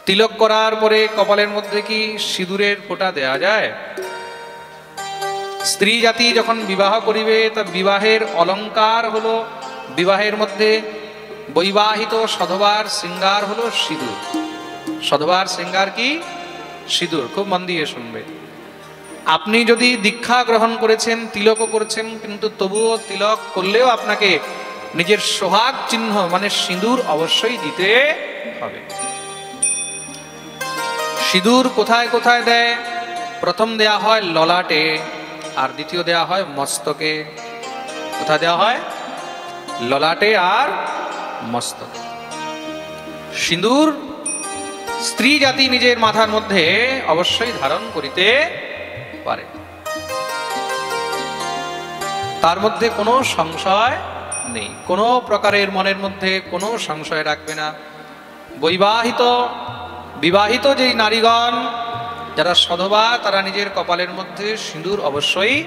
তিলক করার পরে কপালের মধ্যে কি সিঁদুরের ফোঁটা দেয়া যায়? স্ত্রী জাতি যখন বিবাহ করিবে, তা বিবাহের অলঙ্কার হলো, বিবাহের মধ্যে বৈবাহিত সধবার শৃঙ্গার হলো সিঁদুর। সধবার শৃঙ্গার কি? সিঁদুর। খুব মন দিয়ে শুনবে। আপনি যদি দীক্ষা গ্রহণ করেছেন, তিলকও করেছেন, কিন্তু তবুও তিলক করলেও আপনাকে নিজের সোহাগ চিহ্ন মানে সিঁদুর অবশ্যই দিতে হবে। সিঁদুর কোথায় কোথায় দেয়? প্রথম দেয়া হয় ললাটে, আর দ্বিতীয় দেয়া হয় মস্তকে। কোথায় দেওয়া হয়? ললাটে আর মস্তকে। সিঁদুর স্ত্রী জাতি নিজের মাথার মধ্যে অবশ্যই ধারণ করিতে পারে, তার মধ্যে কোনো সংশয় নেই। কোনো প্রকারের মনের মধ্যে কোনো সংশয় রাখবে না। বিবাহিত যেই নারীগণ যারা সধবা, তারা নিজের কপালের মধ্যে সিঁদুর অবশ্যই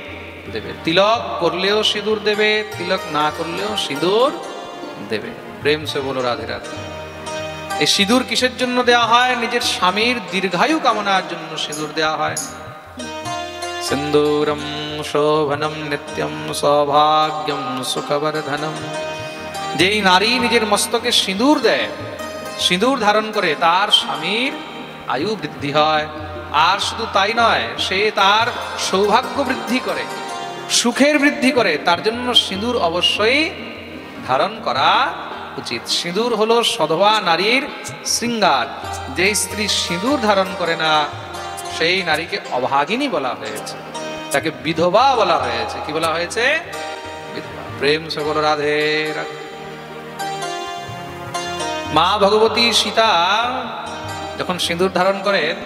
দেবে। তিলক করলেও সিঁদুর দেবে, তিলক না করলেও সিঁদুর দেবে। প্রেম সে বলো রাধে রাধে। এই সিঁদুর কিসের জন্য দেওয়া হয়? নিজের স্বামীর দীর্ঘায়ু কামনার জন্য সিঁদুর দেওয়া হয়। সিন্দুরম শোভনম নিত্যম সৌভাগ্যম সুখবর্ধনম। যেই নারী নিজের মস্তকে সিঁদুর দেয়, সিঁদুর ধারণ করে, তার স্বামীর আয়ু বৃদ্ধি হয়। আর শুধু তাই নয়, সে তার সৌভাগ্য বৃদ্ধি করে, সুখের বৃদ্ধি করে। তার জন্য সিঁদুর অবশ্যই ধারণ করা উচিত। সিঁদুর হলো সধবা নারীর শৃঙ্গার। যে স্ত্রী সিঁদুর ধারণ করে না, সেই নারীকে অভাগিনী বলা হয়েছে, তাকে বিধবা বলা হয়েছে। কি বলা হয়েছে? বিধবা। প্রেম সে বলো রাধে রাধে। মা ভগবতী সীতা যখন সিঁদুর ধারণ করেন,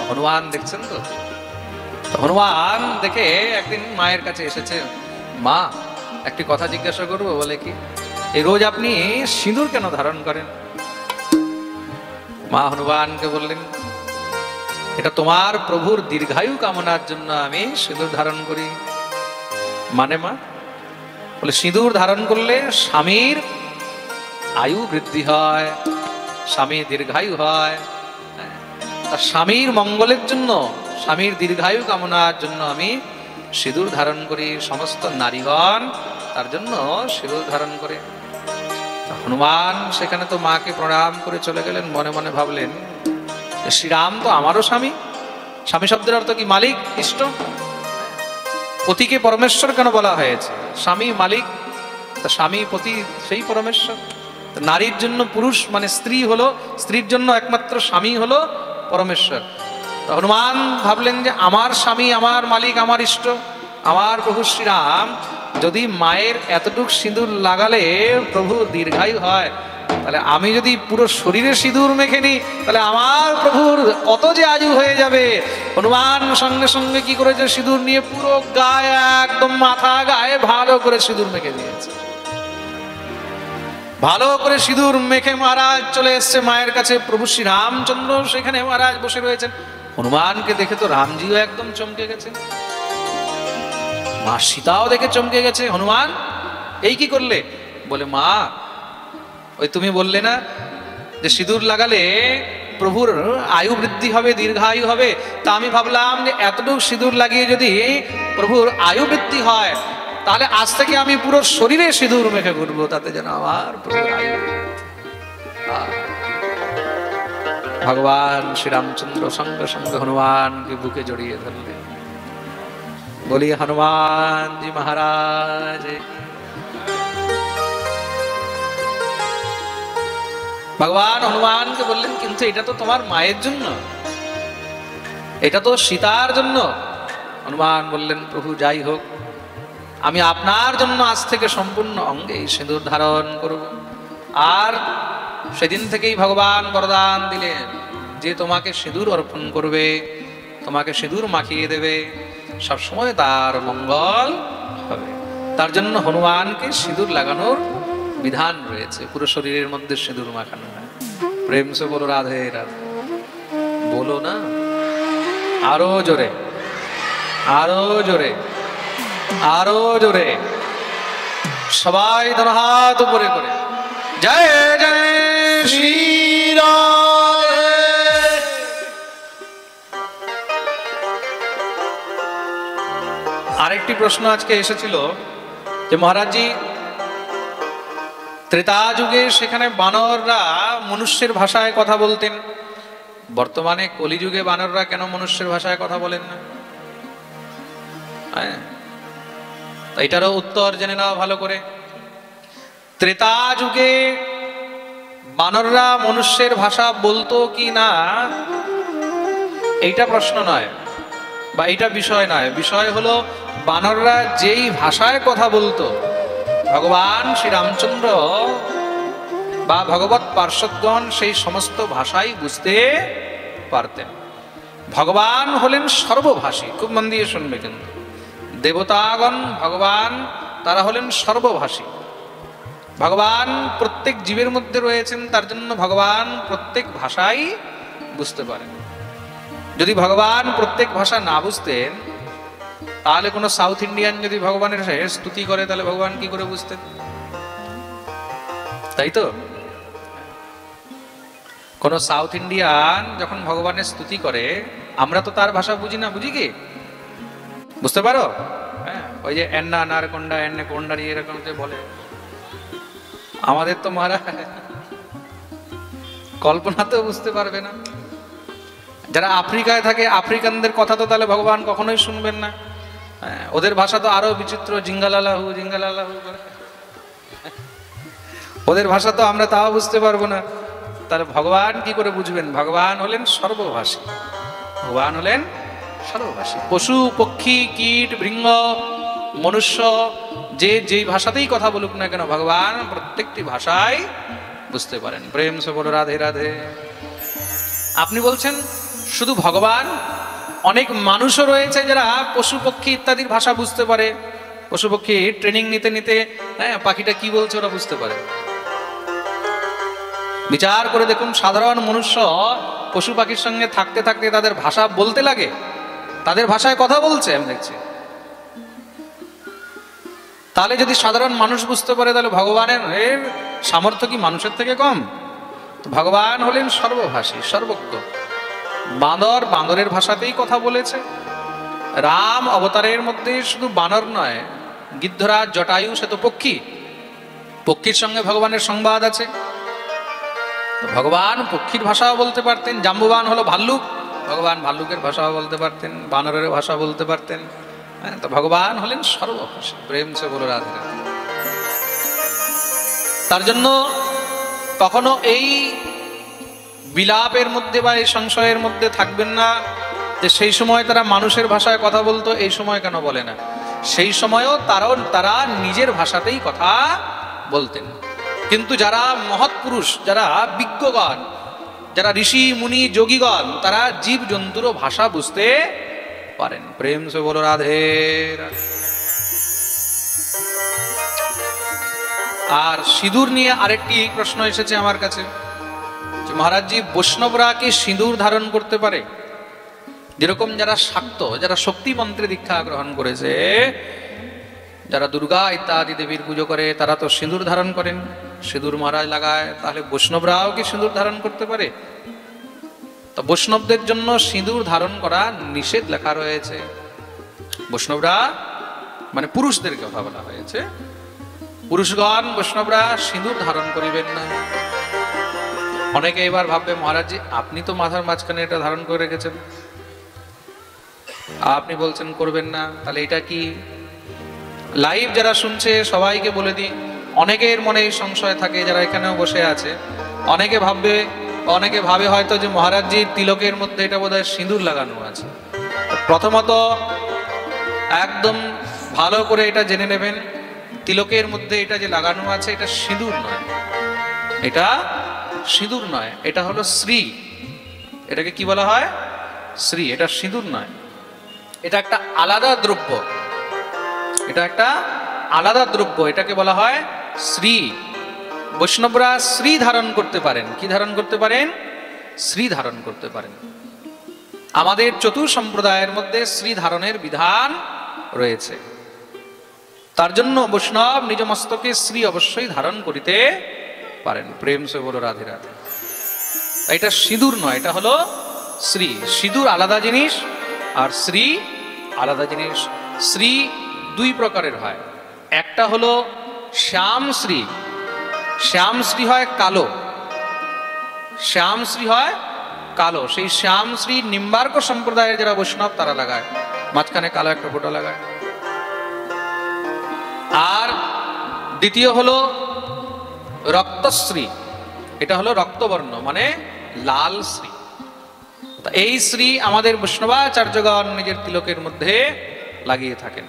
হনুমান দেখছেন তো, হনুমান দেখে একদিন মায়ের কাছে এসেছে, মা একটি কথা জিজ্ঞাসা করবো। বলে কি? এই রোজ আপনি সিঁদুর কেন ধারণ করেন? মা হনুমানকে বললেন, এটা তোমার প্রভুর দীর্ঘায়ু কামনার জন্য আমি সিঁদুর ধারণ করি। মানে মা? বলে সিঁদুর ধারণ করলে স্বামীর আয়ু বৃদ্ধি হয়, স্বামীর দীর্ঘায়ু হয়। তার স্বামীর মঙ্গলের জন্য, স্বামীর দীর্ঘায়ু কামনার জন্য আমি সিঁদুর ধারণ করি। সমস্ত নারীগণ তার জন্য সিঁদুর ধারণ করে। হনুমান সেখানে তো মাকে প্রণাম করে চলে গেলেন। মনে মনে ভাবলেন, শ্রীরাম তো আমারও স্বামী। স্বামী শব্দের অর্থ কি? মালিক, ইষ্ট। পতিকে পরমেশ্বর কেন বলা হয়েছে? স্বামী মালিক, তা স্বামী পতি সেই পরমেশ্বর। নারীর জন্য পুরুষ মানে স্ত্রী হলো, স্ত্রীর জন্য একমাত্র স্বামী হলো পরমেশ্বর। তো হনুমান ভাবলেন যে আমার স্বামী, আমার মালিক, আমার ইষ্ট, আমার প্রভু শ্রীরাম যদি মায়ের এতটুক সিঁদুর লাগালে প্রভু দীর্ঘায়ু হয়, তাহলে আমি যদি পুরো শরীরে সিঁদুর মেখে নিই, তাহলে আমার প্রভুর কত যে আয়ু হয়ে যাবে। হনুমান সঙ্গে সঙ্গে কি করেছে? সিঁদুর নিয়ে পুরো গায়ে, একদম মাথা গায়ে ভালো করে সিঁদুর মেখে দিয়েছে। ভালো করে সিঁদুর মেখে মহারাজ চলে এসছে মায়ের কাছে। প্রভু শ্রী রামচন্দ্র সেখানে মহারাজ বসে রয়েছেন। হনুমানকে দেখে তো রামজিও একদম চমকে গেছে, মা সীতাও দেখে চমকে গেছে। হনুমান, এই কি করলে? বলে, মা ওই তুমি বললে না যে সিঁদুর লাগালে প্রভুর আয়ু বৃদ্ধি হবে, দীর্ঘায়ু হবে, তা আমি ভাবলাম যে এতটুকু সিঁদুর লাগিয়ে যদি প্রভুর আয়ু বৃদ্ধি হয়, তাহলে আজ থেকে আমি পুরো শরীরে সিঁদুর মেখে ঘুরবো, তাতে যেন আমার প্রভুর আয়ু। ভগবান শ্রীরামচন্দ্র সঙ্গে সঙ্গে হনুমানকে বুকে জড়িয়ে ধরলেন। বলি হনুমান জি মহারাজ। ভগবান হনুমানকে বললেন, কিন্তু এটা তো তোমার মায়ের জন্য, এটা তো সীতার জন্য। হনুমান বললেন, প্রভু যাই হোক, আমি আপনার জন্য আজ থেকে সম্পূর্ণ অঙ্গে সিঁদুর ধারণ করব। আর সেদিন থেকেই ভগবান বরদান দিলেন যে তোমাকে সিঁদুর অর্পণ করবে, তোমাকে সিঁদুর মাখিয়ে দেবে, সবসময় তার মঙ্গল হবে। তার জন্য হনুমানকে সিঁদুর লাগানোর বিধান রয়েছে, পুরো শরীরের মধ্যে সিঁদুর মাখানো হয়। প্রেম সে বলো রাধে রাধে। বলো না আরো জোরে, আরো জোরে, আরো জোরে, সবাই ধরো হাত উপরে করে জয় জয় শ্রী রাধে। আরেকটি প্রশ্ন আজকে এসেছিল যে মহারাজজি, ত্রেতা যুগে সেখানে বানররা মনুষ্যের ভাষায় কথা বলতেন, বর্তমানে কলিযুগে বানররা কেন মনুষ্যের ভাষায় কথা বলেন না? এটারও উত্তর জেনে নেওয়া ভালো করে। ত্রেতা যুগে বানররা মনুষ্যের ভাষা বলতো কি না এইটা প্রশ্ন নয়, বা এইটা বিষয় নয়। বিষয় হলো বানররা যেই ভাষায় কথা বলতো, ভগবান শ্রী রামচন্দ্র বা ভগবৎ পার্শ্বদগণ সেই সমস্ত ভাষাই বুঝতে পারতেন। ভগবান হলেন সর্বভাষী, খুব মন দিয়ে শুনবে কিন্তু। দেবতাগণ ভগবান তারা হলেন সর্বভাষী। ভগবান প্রত্যেক জীবের মধ্যে রয়েছেন, তার জন্য ভগবান প্রত্যেক ভাষাই বুঝতে পারেন। যদি ভগবান প্রত্যেক ভাষা না বুঝতেন, তাহলে কোনো সাউথ ইন্ডিয়ান যদি ভগবানের স্তুতি করে, তাহলে ভগবান কি করে বুঝতেন? তাই তো, কোন সাউথ ইন্ডিয়ান যখন ভগবানের স্তুতি করে, আমরা তো তার ভাষা বুঝি না, বুঝি কি? বুঝতে পারো? হ্যাঁ, ওই যে এন্না নারকন্ডা এন্নে কোন্ডারি এরকম যে বলে, আমাদের তো মহারাজ কল্পনাতেও বুঝতে পারবে না। যারা আফ্রিকায় থাকে, আফ্রিকানদের কথা তো তাহলে ভগবান কখনোই শুনবেন না। ওদের ভাষা তো আরো বিচিত্র, জিঙ্গালালাহু জিঙ্গালালাহু করে, ওদের ভাষা তো আমরা তাও বুঝতে পারবো না। তাহলে ভগবান কি করে বুঝবেন? ভগবান হলেন সর্বভাষী, ভগবান হলেন সর্বভাষী। পশু পক্ষী কীট ভৃঙ্গ মনুষ্য যে যেই ভাষাতেই কথা বলুক না কেন, ভগবান প্রত্যেকটি ভাষায় বুঝতে পারেন। প্রেম সে বলো রাধে রাধে। আপনি বলছেন শুধু ভগবান, অনেক মানুষও রয়েছে যারা পশু পক্ষী ইত্যাদির ভাষা বুঝতে পারে। পশু পক্ষী ট্রেনিং নিতে নিতে পাখিটা কি বলছে ওরা বুঝতে পারে। বিচার করে দেখুন, সাধারণ মনুষ্য পশু পাখির সঙ্গে থাকতে থাকতে তাদের ভাষা বলতে লাগে, তাদের ভাষায় কথা বলছে আমি দেখছি। তাহলে যদি সাধারণ মানুষ বুঝতে পারে, তাহলে ভগবানের সামর্থ্য কি মানুষের থেকে কম? ভগবান হলেন সর্বভাষী, সর্বজ্ঞ। বাঁদর বাঁদরের ভাষাতেই কথা বলেছে। রাম অবতারের মধ্যে শুধু বানর নয়, গিদ্ধরাজ জটায়ু সে তো পক্ষী, পক্ষীর সঙ্গে ভগবানের সংবাদ আছে। ভগবান পক্ষীর ভাষাও বলতে পারতেন। জাম্বুবান হলো ভাল্লুক, ভগবান ভাল্লুকের ভাষাও বলতে পারতেন, বানরের ভাষা বলতে পারতেন। তো ভগবান হলেন সর্বভাষী। প্রেম সে বলো রাধে রাধে। তার জন্য কখনো এই বিলাপের মধ্যে বা এই সংশয়ের মধ্যে থাকবেন না যে সেই সময় তারা মানুষের ভাষায় কথা বলতো, এই সময় কেন বলে না। সেই সময়ও তারা নিজের ভাষাতেই কথা বলতেন। কিন্তু যারা মহৎ পুরুষ, যারা বিজ্ঞগণ, যারা ঋষি মুনি যোগীগণ, তারা জীব জন্তুরও ভাষা বুঝতে পারেন। প্রেম সে বলো রাধে রাধে। আর সিঁদুর নিয়ে আরেকটি প্রশ্ন এসেছে আমার কাছে, যে মহারাজজি, বৈষ্ণবরা কি সিঁদুর ধারণ করতে পারে? যেরকম যারা শাক্ত, যারা শক্তি মন্ত্রে দীক্ষা গ্রহণ করেছে, যারা দুর্গা ইত্যাদি দেবীর পুজো করে, তারা তো সিঁদুর ধারণ করেন, সিঁদুর মহারাজ লাগায়। তাহলে বৈষ্ণবরাও কি সিঁদুর ধারণ করতে পারে? তো বৈষ্ণবদের জন্য সিঁদুর ধারণ করা নিষেধ লেখা রয়েছে। বৈষ্ণবরা মানে পুরুষদের কথা বলা হয়েছে, পুরুষগণ বৈষ্ণবরা সিঁদুর ধারণ করিবেন না। অনেকে এবার ভাববে, মহারাজজি আপনি তো মাথার মাঝখানে এটা ধারণ করে রেখেছেন, আপনি বলছেন করবেন না, তাহলে এটা কি? লাইভ যারা শুনছে সবাইকে বলে দিই, অনেকের মনে এই সংশয় থাকে, যারা এখানেও বসে আছে, অনেকে ভাবে হয়তো যে মহারাজজির তিলকের মধ্যে এটা বোধহয় সিঁদুর লাগানো আছে। প্রথমত একদম ভালো করে এটা জেনে নেবেন, তিলকের মধ্যে এটা যে লাগানো আছে এটা সিঁদুর নয়, এটা সিঁদুর নয়, এটা হলো শ্রী। এটাকে কি বলা হয়? শ্রী। এটা সিঁদুর নয়, এটা একটা আলাদা দ্রব্য, এটা একটা আলাদা দ্রব্য, এটাকে বলা হয় শ্রী। বৈষ্ণবরা শ্রী ধারণ করতে পারেন। কি ধারণ করতে পারেন? শ্রী ধারণ করতে পারেন। আমাদের চতুর্সম্প্রদায়ের মধ্যে শ্রী ধারণের বিধান রয়েছে। তার জন্য বৈষ্ণব নিজ মস্তকে শ্রী অবশ্যই ধারণ করিতে পারেন। প্রেম সে বলো রাধে রাধে। এটা সিঁদুর নয়, এটা হলো শ্রী। সিঁদুর আলাদা জিনিস আর শ্রী আলাদা জিনিস। শ্রী দুই প্রকারের হয়। একটা হলো শ্যামশ্রী। শ্যামশ্রী হয় কালো, শ্যামশ্রী হয় কালো। সেই শ্যামশ্রী নিম্বার্ক সম্প্রদায়ের যারা বৈষ্ণব তারা লাগায়, মাঝখানে কালো একটা ফোঁটা লাগায়। আর দ্বিতীয় হলো রক্তশ্রী, এটা হলো রক্তবর্ণ মানে লাল শ্রী। এই শ্রী আমাদের বৈষ্ণবাচার্যগণ নিজের তিলকের মধ্যে লাগিয়ে থাকেন।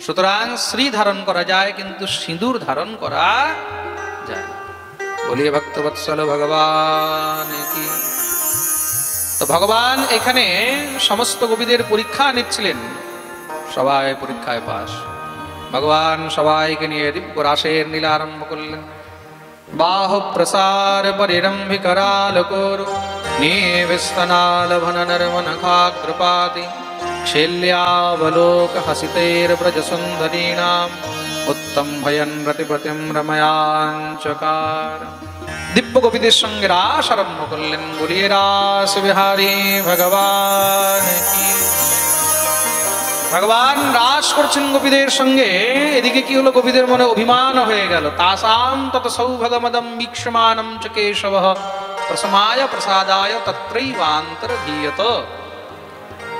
সুতরাং শ্রী ধারণ করা যায়, কিন্তু সিঁদুর ধারণ করা যায়। বলিয়ে ভক্তবৎসল ভগবান কি। তো ভগবান এখানে সমস্ত গোপীদের পরীক্ষা নিচ্ছিলেন, সবাই পরীক্ষায় পাস। ভগবান সবাইকে নিয়ে দিব্য রাসের লীলা আরম্ভ করলেন। বাহু প্রসার পরিরম্ভি করালকোর নিবেস্তনালভন নর্মনখাগ্রপাতি শৈল্যাবলোক হসিতের ব্রজ সুন্দরীণাম উত্তম ভয়ন রতিপতিম রময়াঞ্চকার। দিব্য গোপীদের সঙ্গে রাস আরম্ভ করলেন। বলিয়ে রাস বিহারী ভগবান কি। ভগবান রাস করছেন গোপীদের সঙ্গে। এদিকে কি হলো, গোপীদের মনে অভিমান হয়ে গেল। তাসাম তত সৌভগমদম বীক্ষমানম চ কেশবঃ প্রসমায় প্রসাদায় তত্রৈবান্তরধীয়ত।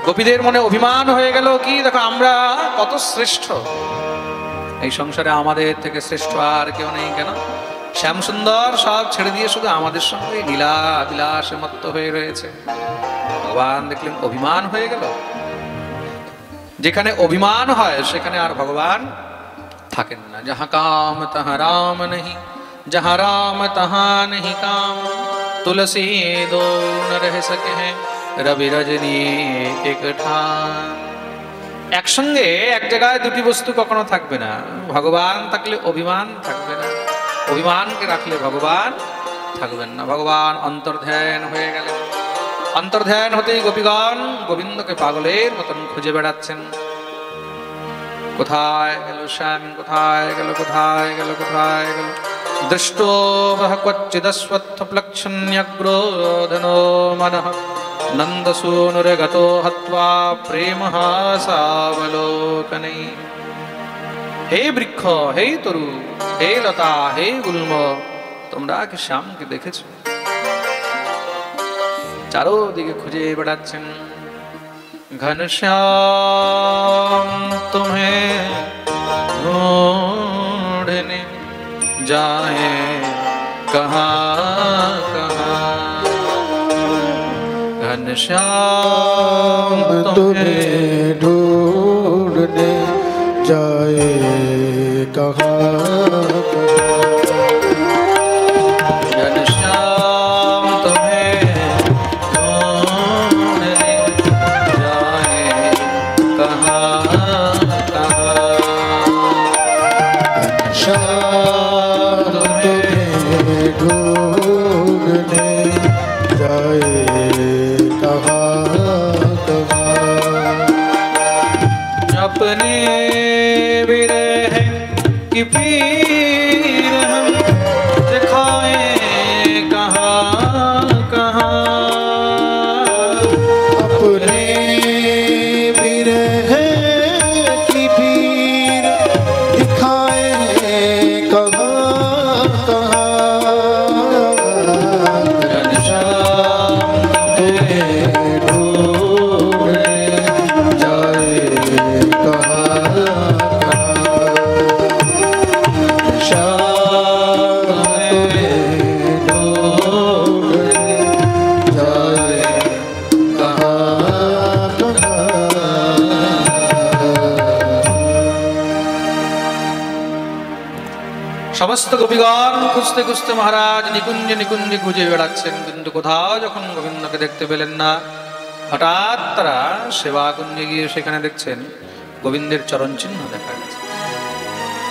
গোপীদের মনে অভিমান হয়ে গেল কি, দেখো আমরা কত শ্রেষ্ঠ, এই সংসারে আমাদের থেকে শ্রেষ্ঠ আর কেউ নেই। কেন শ্যাম সুন্দর সব ছেড়ে দিয়ে শুধু আমাদের সঙ্গে লীলা বিলাসে মত্ত হয়ে রয়েছে। ভগবান দেখলেন অভিমান হয়ে গেল। যেখানে অভিমান হয় সেখানে আর ভগবান থাকেন না। যাহা কাম তাহা রাম নহি, যাহা রাম তাহা নহি কাম, তুলসী দো ন রহ সকে হ্যাঁ রবি রজনী এক ঠান। একসঙ্গে এক জায়গায় দুটি বস্তু কখনো থাকবে না। ভগবান থাকলে অভিমান থাকবে না, অভিমানকে রাখলে ভগবান থাকবেন না। ভগবান অন্তর্ধ্যান হয়ে গেলেন। অন্তর্ধ্যান হতেই গোপীগণ গোবিন্দকে পাগলের মতন খুঁজে বেড়াচ্ছেন। কোথায় গেল শ্যাম, কোথায় গেল, কোথায় গেল, কোথায় গেল। দৃষ্টো বহ ক্বচিদস্বত্থ প্লক্ষণ্যগ্রোধনো মনঃ নন্দসূনুরগতো হত্বা প্রেমহাসাবলোকনে। হে বৃক্ষ, হে তরু, হে লতা, হে গুল্ম, তোমরা কি শ্যামকে দেখেছ? চারোদিকে খুঁজে বেড়াচ্ছেন। ঘনশ্যাম तुम्हें ढूंढने जाए कहाँ कहाँ, घनश्याम तुम्हें ढूंढने जाए कहाँ अपने विरह की पीर हम दिखाए कहाँ कहाँ, अपने विरह की पीर दिखाए कहाँ कहाँ, घनश्याम ढूंढने जाए সমস্ত গোপীগণ খুঁজতে খুঁজতে মহারাজ নিকুঞ্জে নিকুঞ্জে খুঁজে বেড়াচ্ছেন, কিন্তু কোথাও যখন গোবিন্দকে দেখতে পেলেন না, হঠাৎ তারা সেবা কুঞ্জে গিয়ে সেখানে দেখছেন গোবিন্দের চরণ চিহ্ন দেখা গেছে।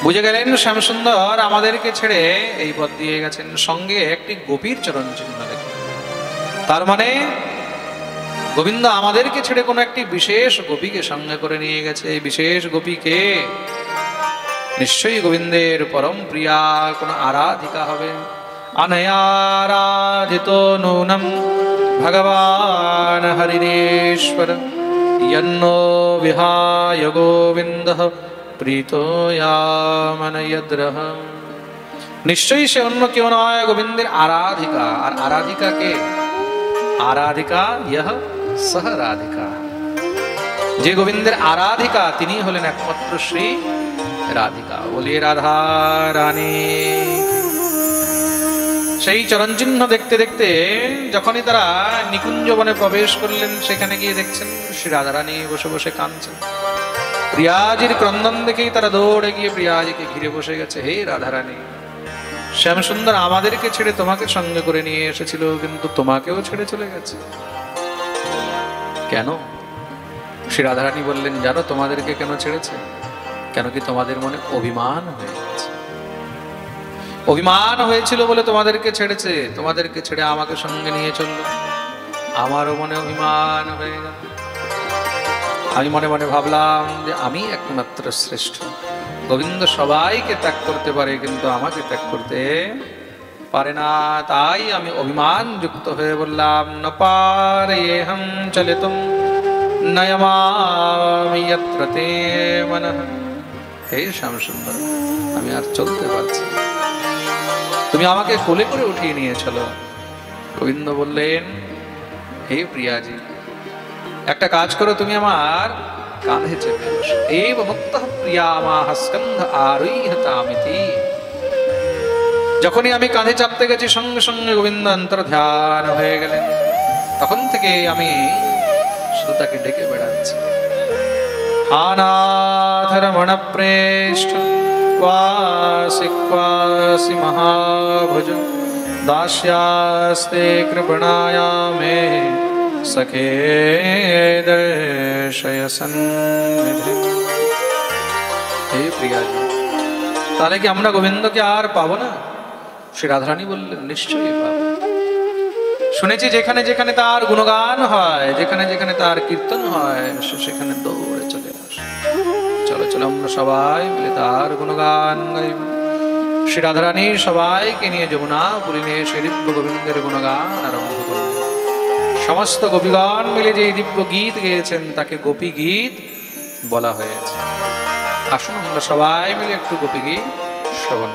বুঝে গেলেন শ্যামসুন্দর আমাদেরকে ছেড়ে এই পথ দিয়ে গেছেন, সঙ্গে একটি গোপীর চরণ চিহ্ন দেখে। তার মানে গোবিন্দ আমাদেরকে ছেড়ে কোনো একটি বিশেষ গোপীকে সঙ্গে করে নিয়ে গেছে। এই বিশেষ গোপীকে নিশ্চয়ই গোবিন্দের পরম প্রিয়া কোন আরাধিকা হবে। অনয়ারাধিত নূনম ভগবান হরিরেশ্বর ইয়ন্নো বিহায় গোবিন্দঃ প্রীতয়ামনয়দ্রহ। নিশ্চয়ই সে অন্য কেউ নয়, গোবিন্দের আরাধিকা। আর আরাধিকা কে? আরাধিকা ইহ সহ রাধিকা। যে গোবিন্দের আরাধিকা তিনি হলেন একমাত্র শ্রী রাধিকা। বলিয়ে রাধা রানী। সেই চরণ চিহ্ন দেখতে দেখতে যখনই তারা নিকুঞ্জ বনে প্রবেশ করলেন, সেখানে গিয়ে দেখছেন শ্রী রাধারানী বসে বসে কাঁদছেন। প্রিয়াজির ক্রন্দন দেখেই তারা দৌড়ে গিয়ে প্রিয়াজিকে ঘিরে বসে গেছে। হে রাধারানী, শ্যাম সুন্দর আমাদেরকে ছেড়ে তোমাকে সঙ্গে করে নিয়ে এসেছিল, কিন্তু তোমাকেও ছেড়ে চলে গেছে কেন? শ্রী রাধারানী বললেন, জানো তোমাদেরকে কেন ছেড়েছে? কেন কি তোমাদের মনে অভিমান হয়ে গেছে। অভিমান হয়েছিল বলে তোমাদেরকে ছেড়েছে। তোমাদেরকে ছেড়ে আমাকে সঙ্গে নিয়ে চলল, আমারও মনে অভিমান হয়ে গেল। আমি মনে মনে ভাবলাম যে আমি একমাত্র শ্রেষ্ঠ। গোবিন্দ সবাইকে ত্যাগ করতে পারে, কিন্তু আমাকে ত্যাগ করতে পারে না। তাই আমি অভিমান যুক্ত হয়ে বললাম, ন পারেহম চলিতুম নয়মামি যত্র তে মনঃ। হে শ্যাম সুন্দর, আমি আর চলতে পারছি না, তুমি আমাকে কোলে করে উঠিয়ে নিয়ে চলো। গোবিন্দ বললেন, হে প্রিয়াজি, একটা কাজ করো, তুমি আমার কাঁধে চেপে বসো। এব মুক্তঃ প্রিয়ামাহ স্কন্ধ আরোহ্যতামিতি। যখনই আমি কাঁধে চাপতে গেছি, সঙ্গে সঙ্গে গোবিন্দ অন্তর্ধান হয়ে গেলেন। তখন থেকে আমি শুধু তাকে ডেকে বেড়াচ্ছি। আনাথ রমণ প্রেষ্ঠ ক্বাসি ক্বাসি মহাভুজ দাস্যাস্তে কৃপণায়া মে সখে দর্শয় সন্নিধি। হে প্রিয়াজি, তাহলে কি আমরা গোবিন্দকে আর পাবো না? শ্রী রাধারানী বললেন, নিশ্চয়ই পাবো। শুনেছি যেখানে যেখানে তার গুণগান হয়, যেখানে যেখানে তার কীর্তন হয়, সেখানে দৌড়ে চলে আসে। চলো চলো আমরা সবাই মিলে তার গুণগান গাইব। শ্রী রাধারানী সবাইকে নিয়ে যমুনা পুরী নিয়ে সে দিব্য গোবিন্দের গুণগান আরম্ভ করলেন। সমস্ত গোপীগণ মিলে যে দিব্য গীত গেয়েছেন তাকে গোপী গীত বলা হয়েছে। আসুন আমরা সবাই মিলে একটু গোপী গীত শ্রবণ।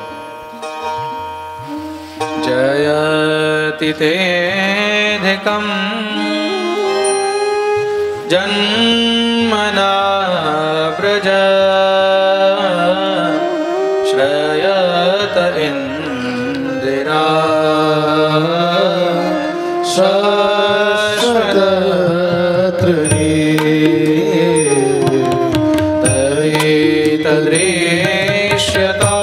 জয়তি তেধিকম জন্মনা ব্রজ শ্রয়ত ইন্দিরা শাশ্বতত্রী তদৃশ্যতা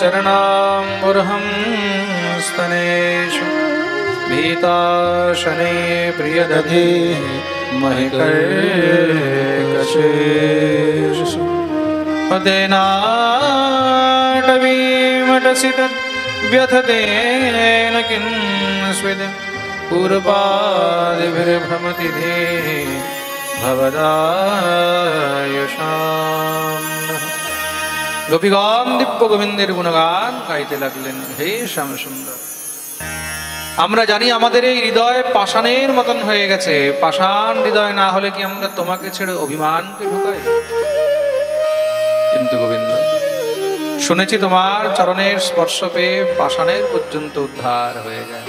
चरणाम्बुर्हं स्तनेषु भीताशने प्रियदधे महिकर्कशेषु पदेनाटवीमटसि तद्व्यथतेन किं स्विद् पूर्वपादिभिर्भ्रमति धे भवदायुषाम्। গোপীগণ দিব্য গোবিন্দের গুণগান গাইতে লাগলেন। হে শ্যাম সুন্দর, আমরা জানি আমাদের এই হৃদয় পাষাণের মতন হয়ে গেছে। পাষাণ হৃদয় না হলে কি আমরা তোমাকে ছেড়ে অভিমানকে ঢুকাই? কিন্তু গোবিন্দ, শুনেছি তোমার চরণের স্পর্শ পেয়ে পাষাণের পর্যন্ত উদ্ধার হয়ে যায়,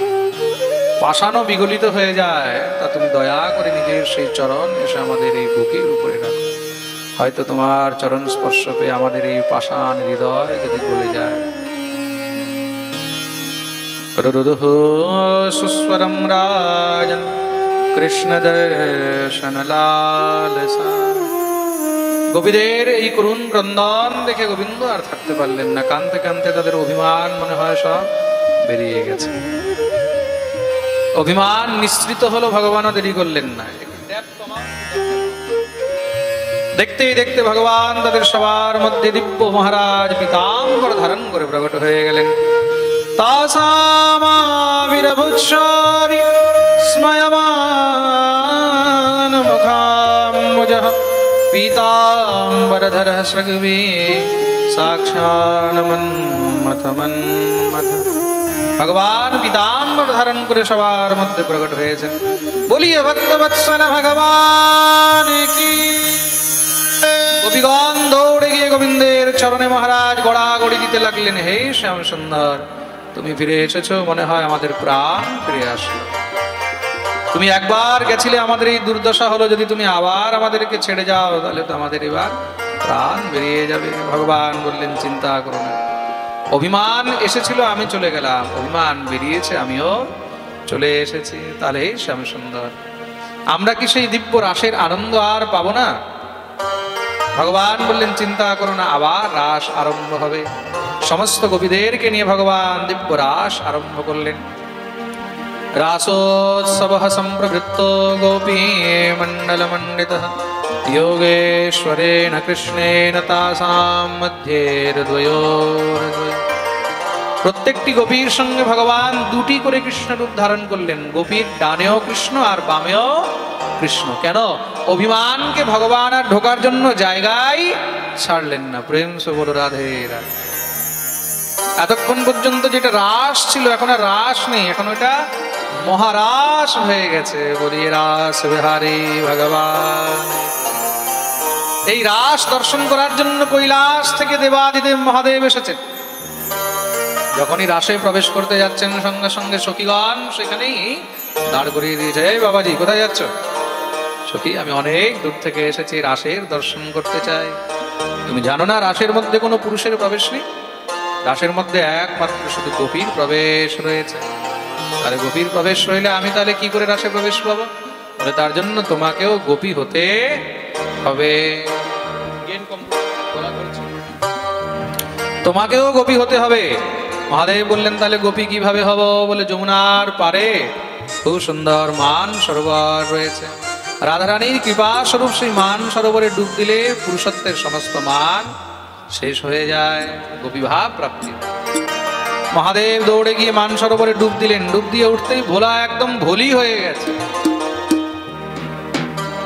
পাষাণও বিগলিত হয়ে যায়। তা তুমি দয়া করে নিজের সেই চরণ এসে আমাদের এই বুকের উপরে রাখো। হয়তো তোমার চরণ স্পর্শ পেয়ে আমাদের এই পাষাণ হৃদয় যদি গলে যায়। রুরুহ সুস্বরম রাজন কৃষ্ণ দর্শন লালসা। গোপীদের এই করুণ ক্রন্দন দেখে গোবিন্দ আর থাকতে পারলেন না। কাঁদতে কাঁদতে তাদের অভিমান মনে হয় সব বেরিয়ে গেছে। অভিমান নিঃসৃত হলো, ভগবানও দেরি করলেন না। দেখতে দেখতে ভগবান তাদের সবার মধ্যে দিব্য মহারাজ পীতাম্বর ধারণ করে প্রকট হয়ে গেলেন। তাসামাবিরভুৎসারি স্ময়মান মুখাম্বুজঃ পীতাম্বরধরঃ সগবে সাক্ষাৎ মন্মথ। ভগবান পীতাম্বর ধারণ করে সবার মধ্যে প্রকট হয়েছেন। বলিয়ে ভক্তবৎসল ভগবান কি। গোপীগণ দৌড়ে গিয়ে গোবিন্দের চরণে মহারাজ গড়াগড়ি দিতে লাগলেন। হে শ্যাম সুন্দর, তুমি ফিরে এসেছো, মনে হয় আমাদের প্রাণ ফিরে আসলো। তুমি একবার গেছিলে, আমাদের এই দুর্দশা হলো, যদি তুমি আবার আমাদেরকে ছেড়ে যাও তাহলে তো আমাদের এবার প্রাণ বেরিয়ে যাবে। ভগবান বললেন, চিন্তা করো না, অভিমান এসেছিল আমি চলে গেলাম, অভিমান বেরিয়েছে আমিও চলে এসেছি। তাহলে শ্যাম সুন্দর, আমরা কি সেই দিব্য রাসের আনন্দ আর পাবো না? ভগবান বললেন, চিন্তা করো না, আবার রাস আরম্ভ হবে। সমস্ত গোপীদেরকে নিয়ে ভগবান দিব্য রাস আরম্ভ করলেন। রাসোৎসব সম্প্রবৃত্ত গোপী মণ্ডল মণ্ডিত যোগেশ্বরেণ কৃষ্ণেন তাসাম মধ্যে হৃদয়োর্দ্বয়। প্রত্যেকটি গোপীর সঙ্গে ভগবান দুটি করে কৃষ্ণ রূপ ধারণ করলেন। গোপীর ডানেও কৃষ্ণ আর বামেও কৃষ্ণ। কেন? অভিমানকে ভগবান আর ঢোকার জন্য জায়গায় ছাড়লেন না। প্রেম সে বলো রাধে রাধে। এতক্ষণ পর্যন্ত যেটা রাস ছিল, এখন আর রাস নেই, এখন ওটা মহারাস হয়ে গেছে। বলি রাস বিহারী ভগবান। এই রাস দর্শন করার জন্য কৈলাস থেকে দেবাদিদেব মহাদেব এসেছেন। যখনই রাসে প্রবেশ করতে যাচ্ছেন, সঙ্গে সঙ্গে সখীগণ সেখানেই দাঁড় করিয়ে দিয়েছে। এই বাবাজি, কোথায় যাচ্ছ? সখী, আমি অনেক দূর থেকে এসেছি, রাসের দর্শন করতে চাই। তুমি জানো না রাসের মধ্যে কোনো পুরুষের প্রবেশ নেই, রাসের মধ্যে একমাত্র শুধু গোপীর প্রবেশ রয়েছে। তাহলে গোপীর প্রবেশ রইলে আমি তাহলে কি করে রাসে প্রবেশ পাবো? বলে তার জন্য তোমাকেও গোপী হতে হবে। তোমাকেও গোপী হতে হবে। মহাদেব বললেন, তাহলে গোপী কিভাবে হব? বলে যমুনার পারে খুব সুন্দর মান সরোবর রয়েছে। রাধারানীর কৃপা স্বরূপ সেই মান সরোবরে ডুব দিলে পুরুষত্বের সমস্ত মান শেষ হয়ে যায়, গোপী ভাব প্রাপ্তি। মহাদেব দৌড়ে গিয়ে মান সরোবরে ডুব দিলেন। ডুব দিয়ে উঠতেই ভোলা একদম ভোলি হয়ে গেছে।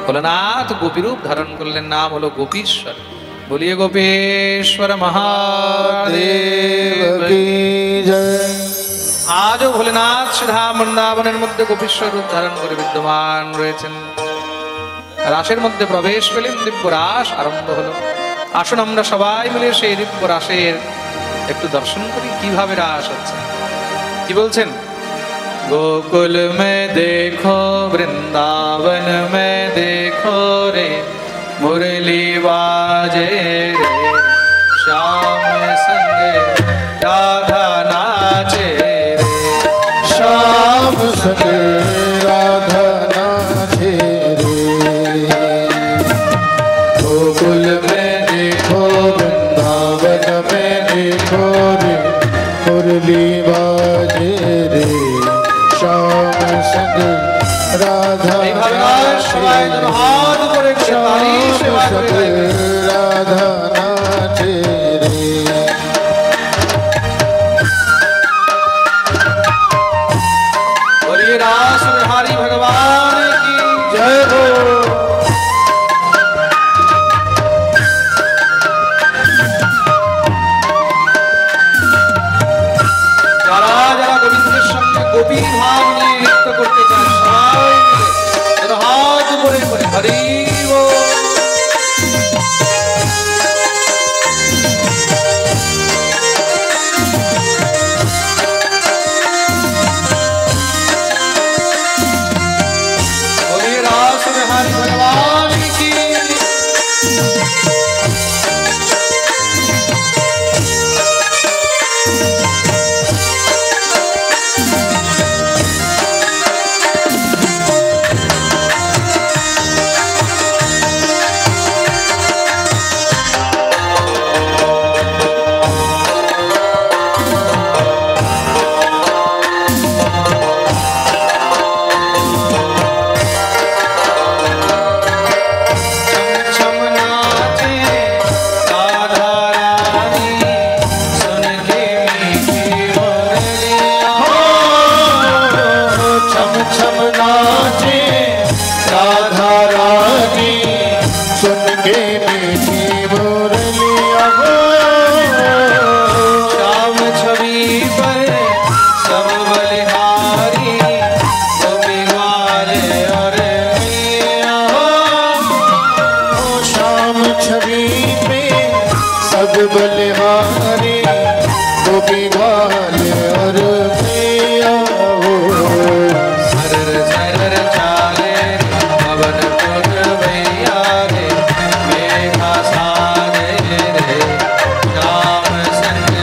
ভোলানাথ গোপীরূপ ধারণ করলেন, নাম হলো গোপীশ্বর। বলিয়ে গোপেশ্বর মহাদেব কি জয়। আজও ভোলেনাথ সিধা বৃন্দাবনের মধ্যে গোপীশ্বর রূপ ধারণ করে বিদ্যমান রয়েছেন। রাসের মধ্যে প্রবেশ পেলেন, দিব্য রাস আরম্ভ হলো। আসুন আমরা সবাই মিলে সেই দিব্য রাসের একটু দর্শন করি, কিভাবে রাস হচ্ছে। কি বলছেন? গোকুল মে দেখো, বৃন্দাবন মে দেখো রে, মুরলি বাজে রে, শ্যাম সঙ্গে রাধা নাচে রে, শ্যাম সঙ্গে রাধা নাচে রে। गोकुल में देखो, वृंदावन में देखो रे, संग राधा এইভাবে নয়, সবাই যেন হাত করে করে তারই সেবা করে যাইবে। राधा नाचे रे बोलिए रास बिहारी भगवान की जय हो। যারা যারা গোবিন্দের সঙ্গে গোপী ভাব নিয়ে নৃত্য করতে চায় সবাই মিলে যেন হাত উপরে করে হরি বল। बोलिए रास बिहारी भगवान की बलिहारी गोपी ग्वाल और मैया हो सरर सरर चाले पवन पुर भैया रे मेघा सारे रे श्याम संग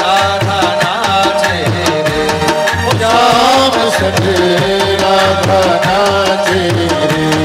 राधा नाचे रे श्याम संग राधा नाचे रे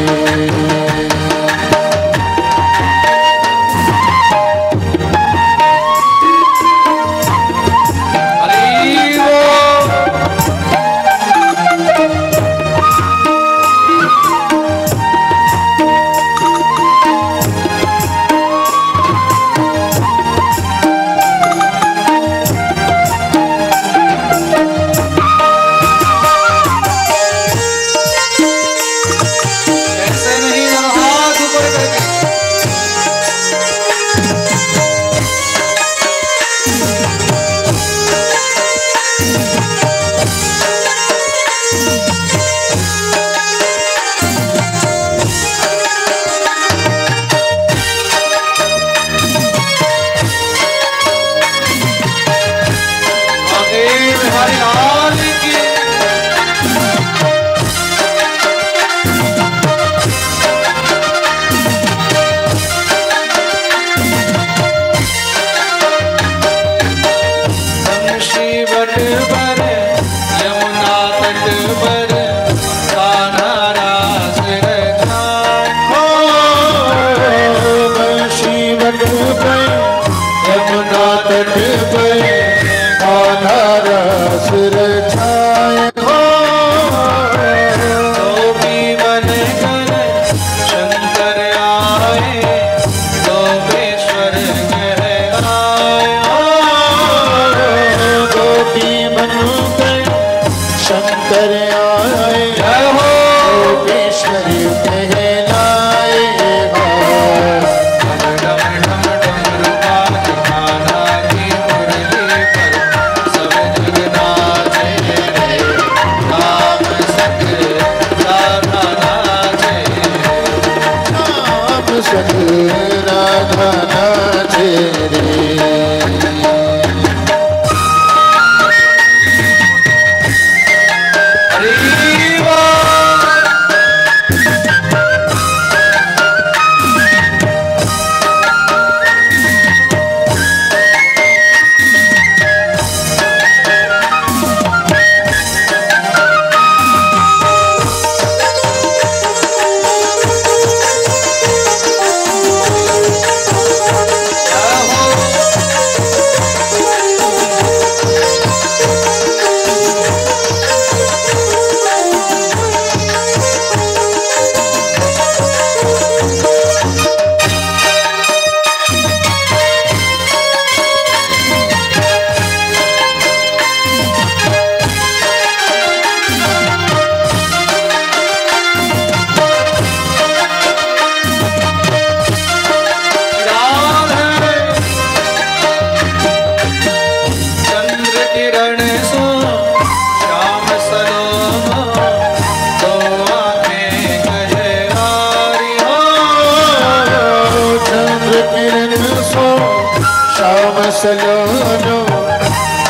सलोनो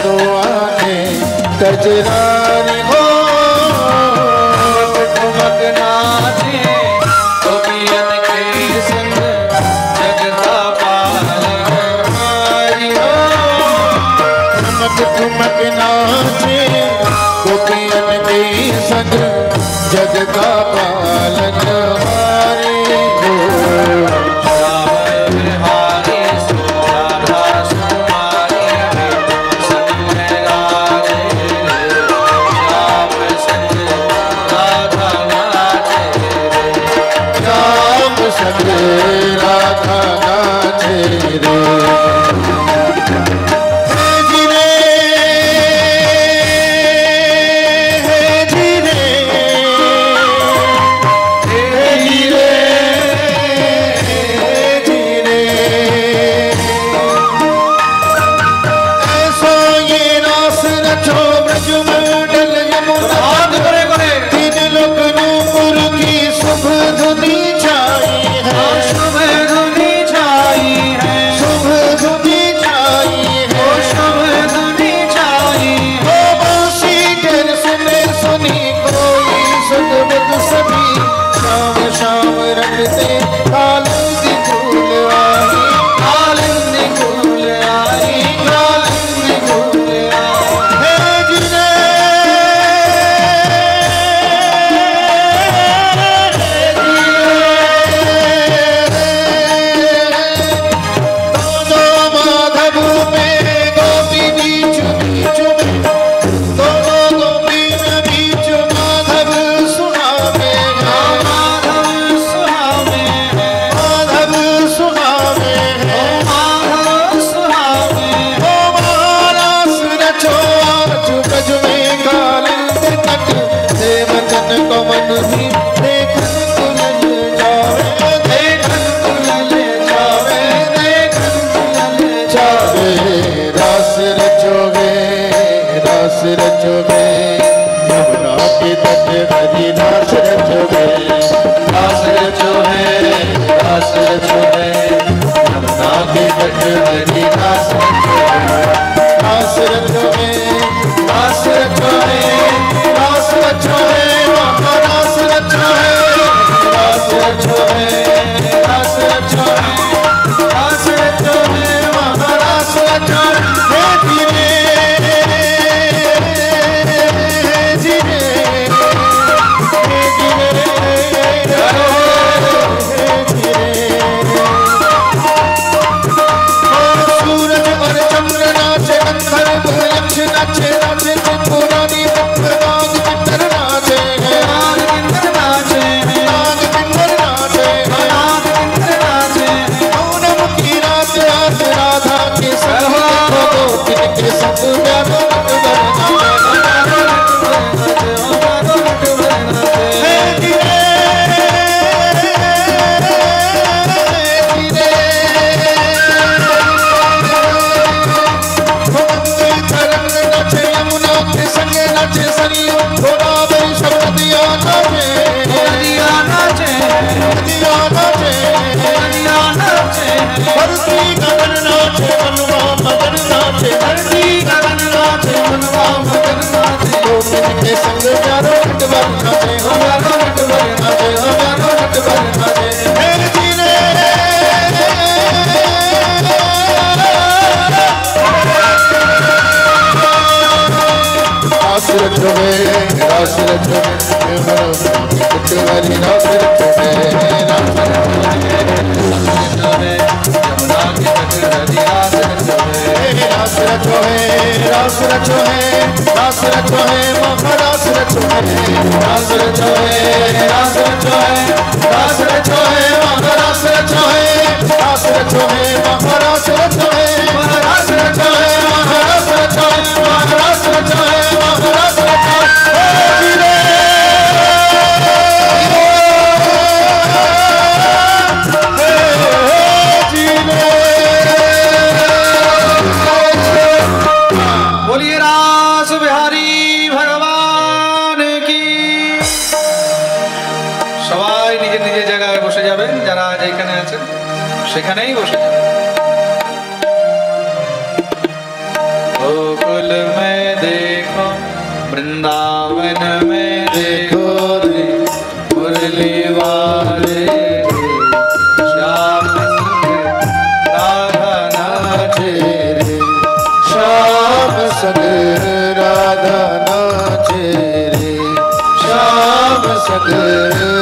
तो आने कजरानी हो ठुमक नाचे गोपियन के संग जगता पालनहारी हो। ठुमक नाचे गोपियन के संग जग का पालनहारी हो। श्याम बिहारी सुराधा सुकुमारी संग में राधे श्याम संग राधा नाचे श्याम संग राधा नाचे रे। সেখানেই বসে যাবে। गोकुल में देखो वृंदावन में देखो रे मुरली वाले श्याम संग राधा नाचे रे श्याम संग राधा नाचे रे श्याम संग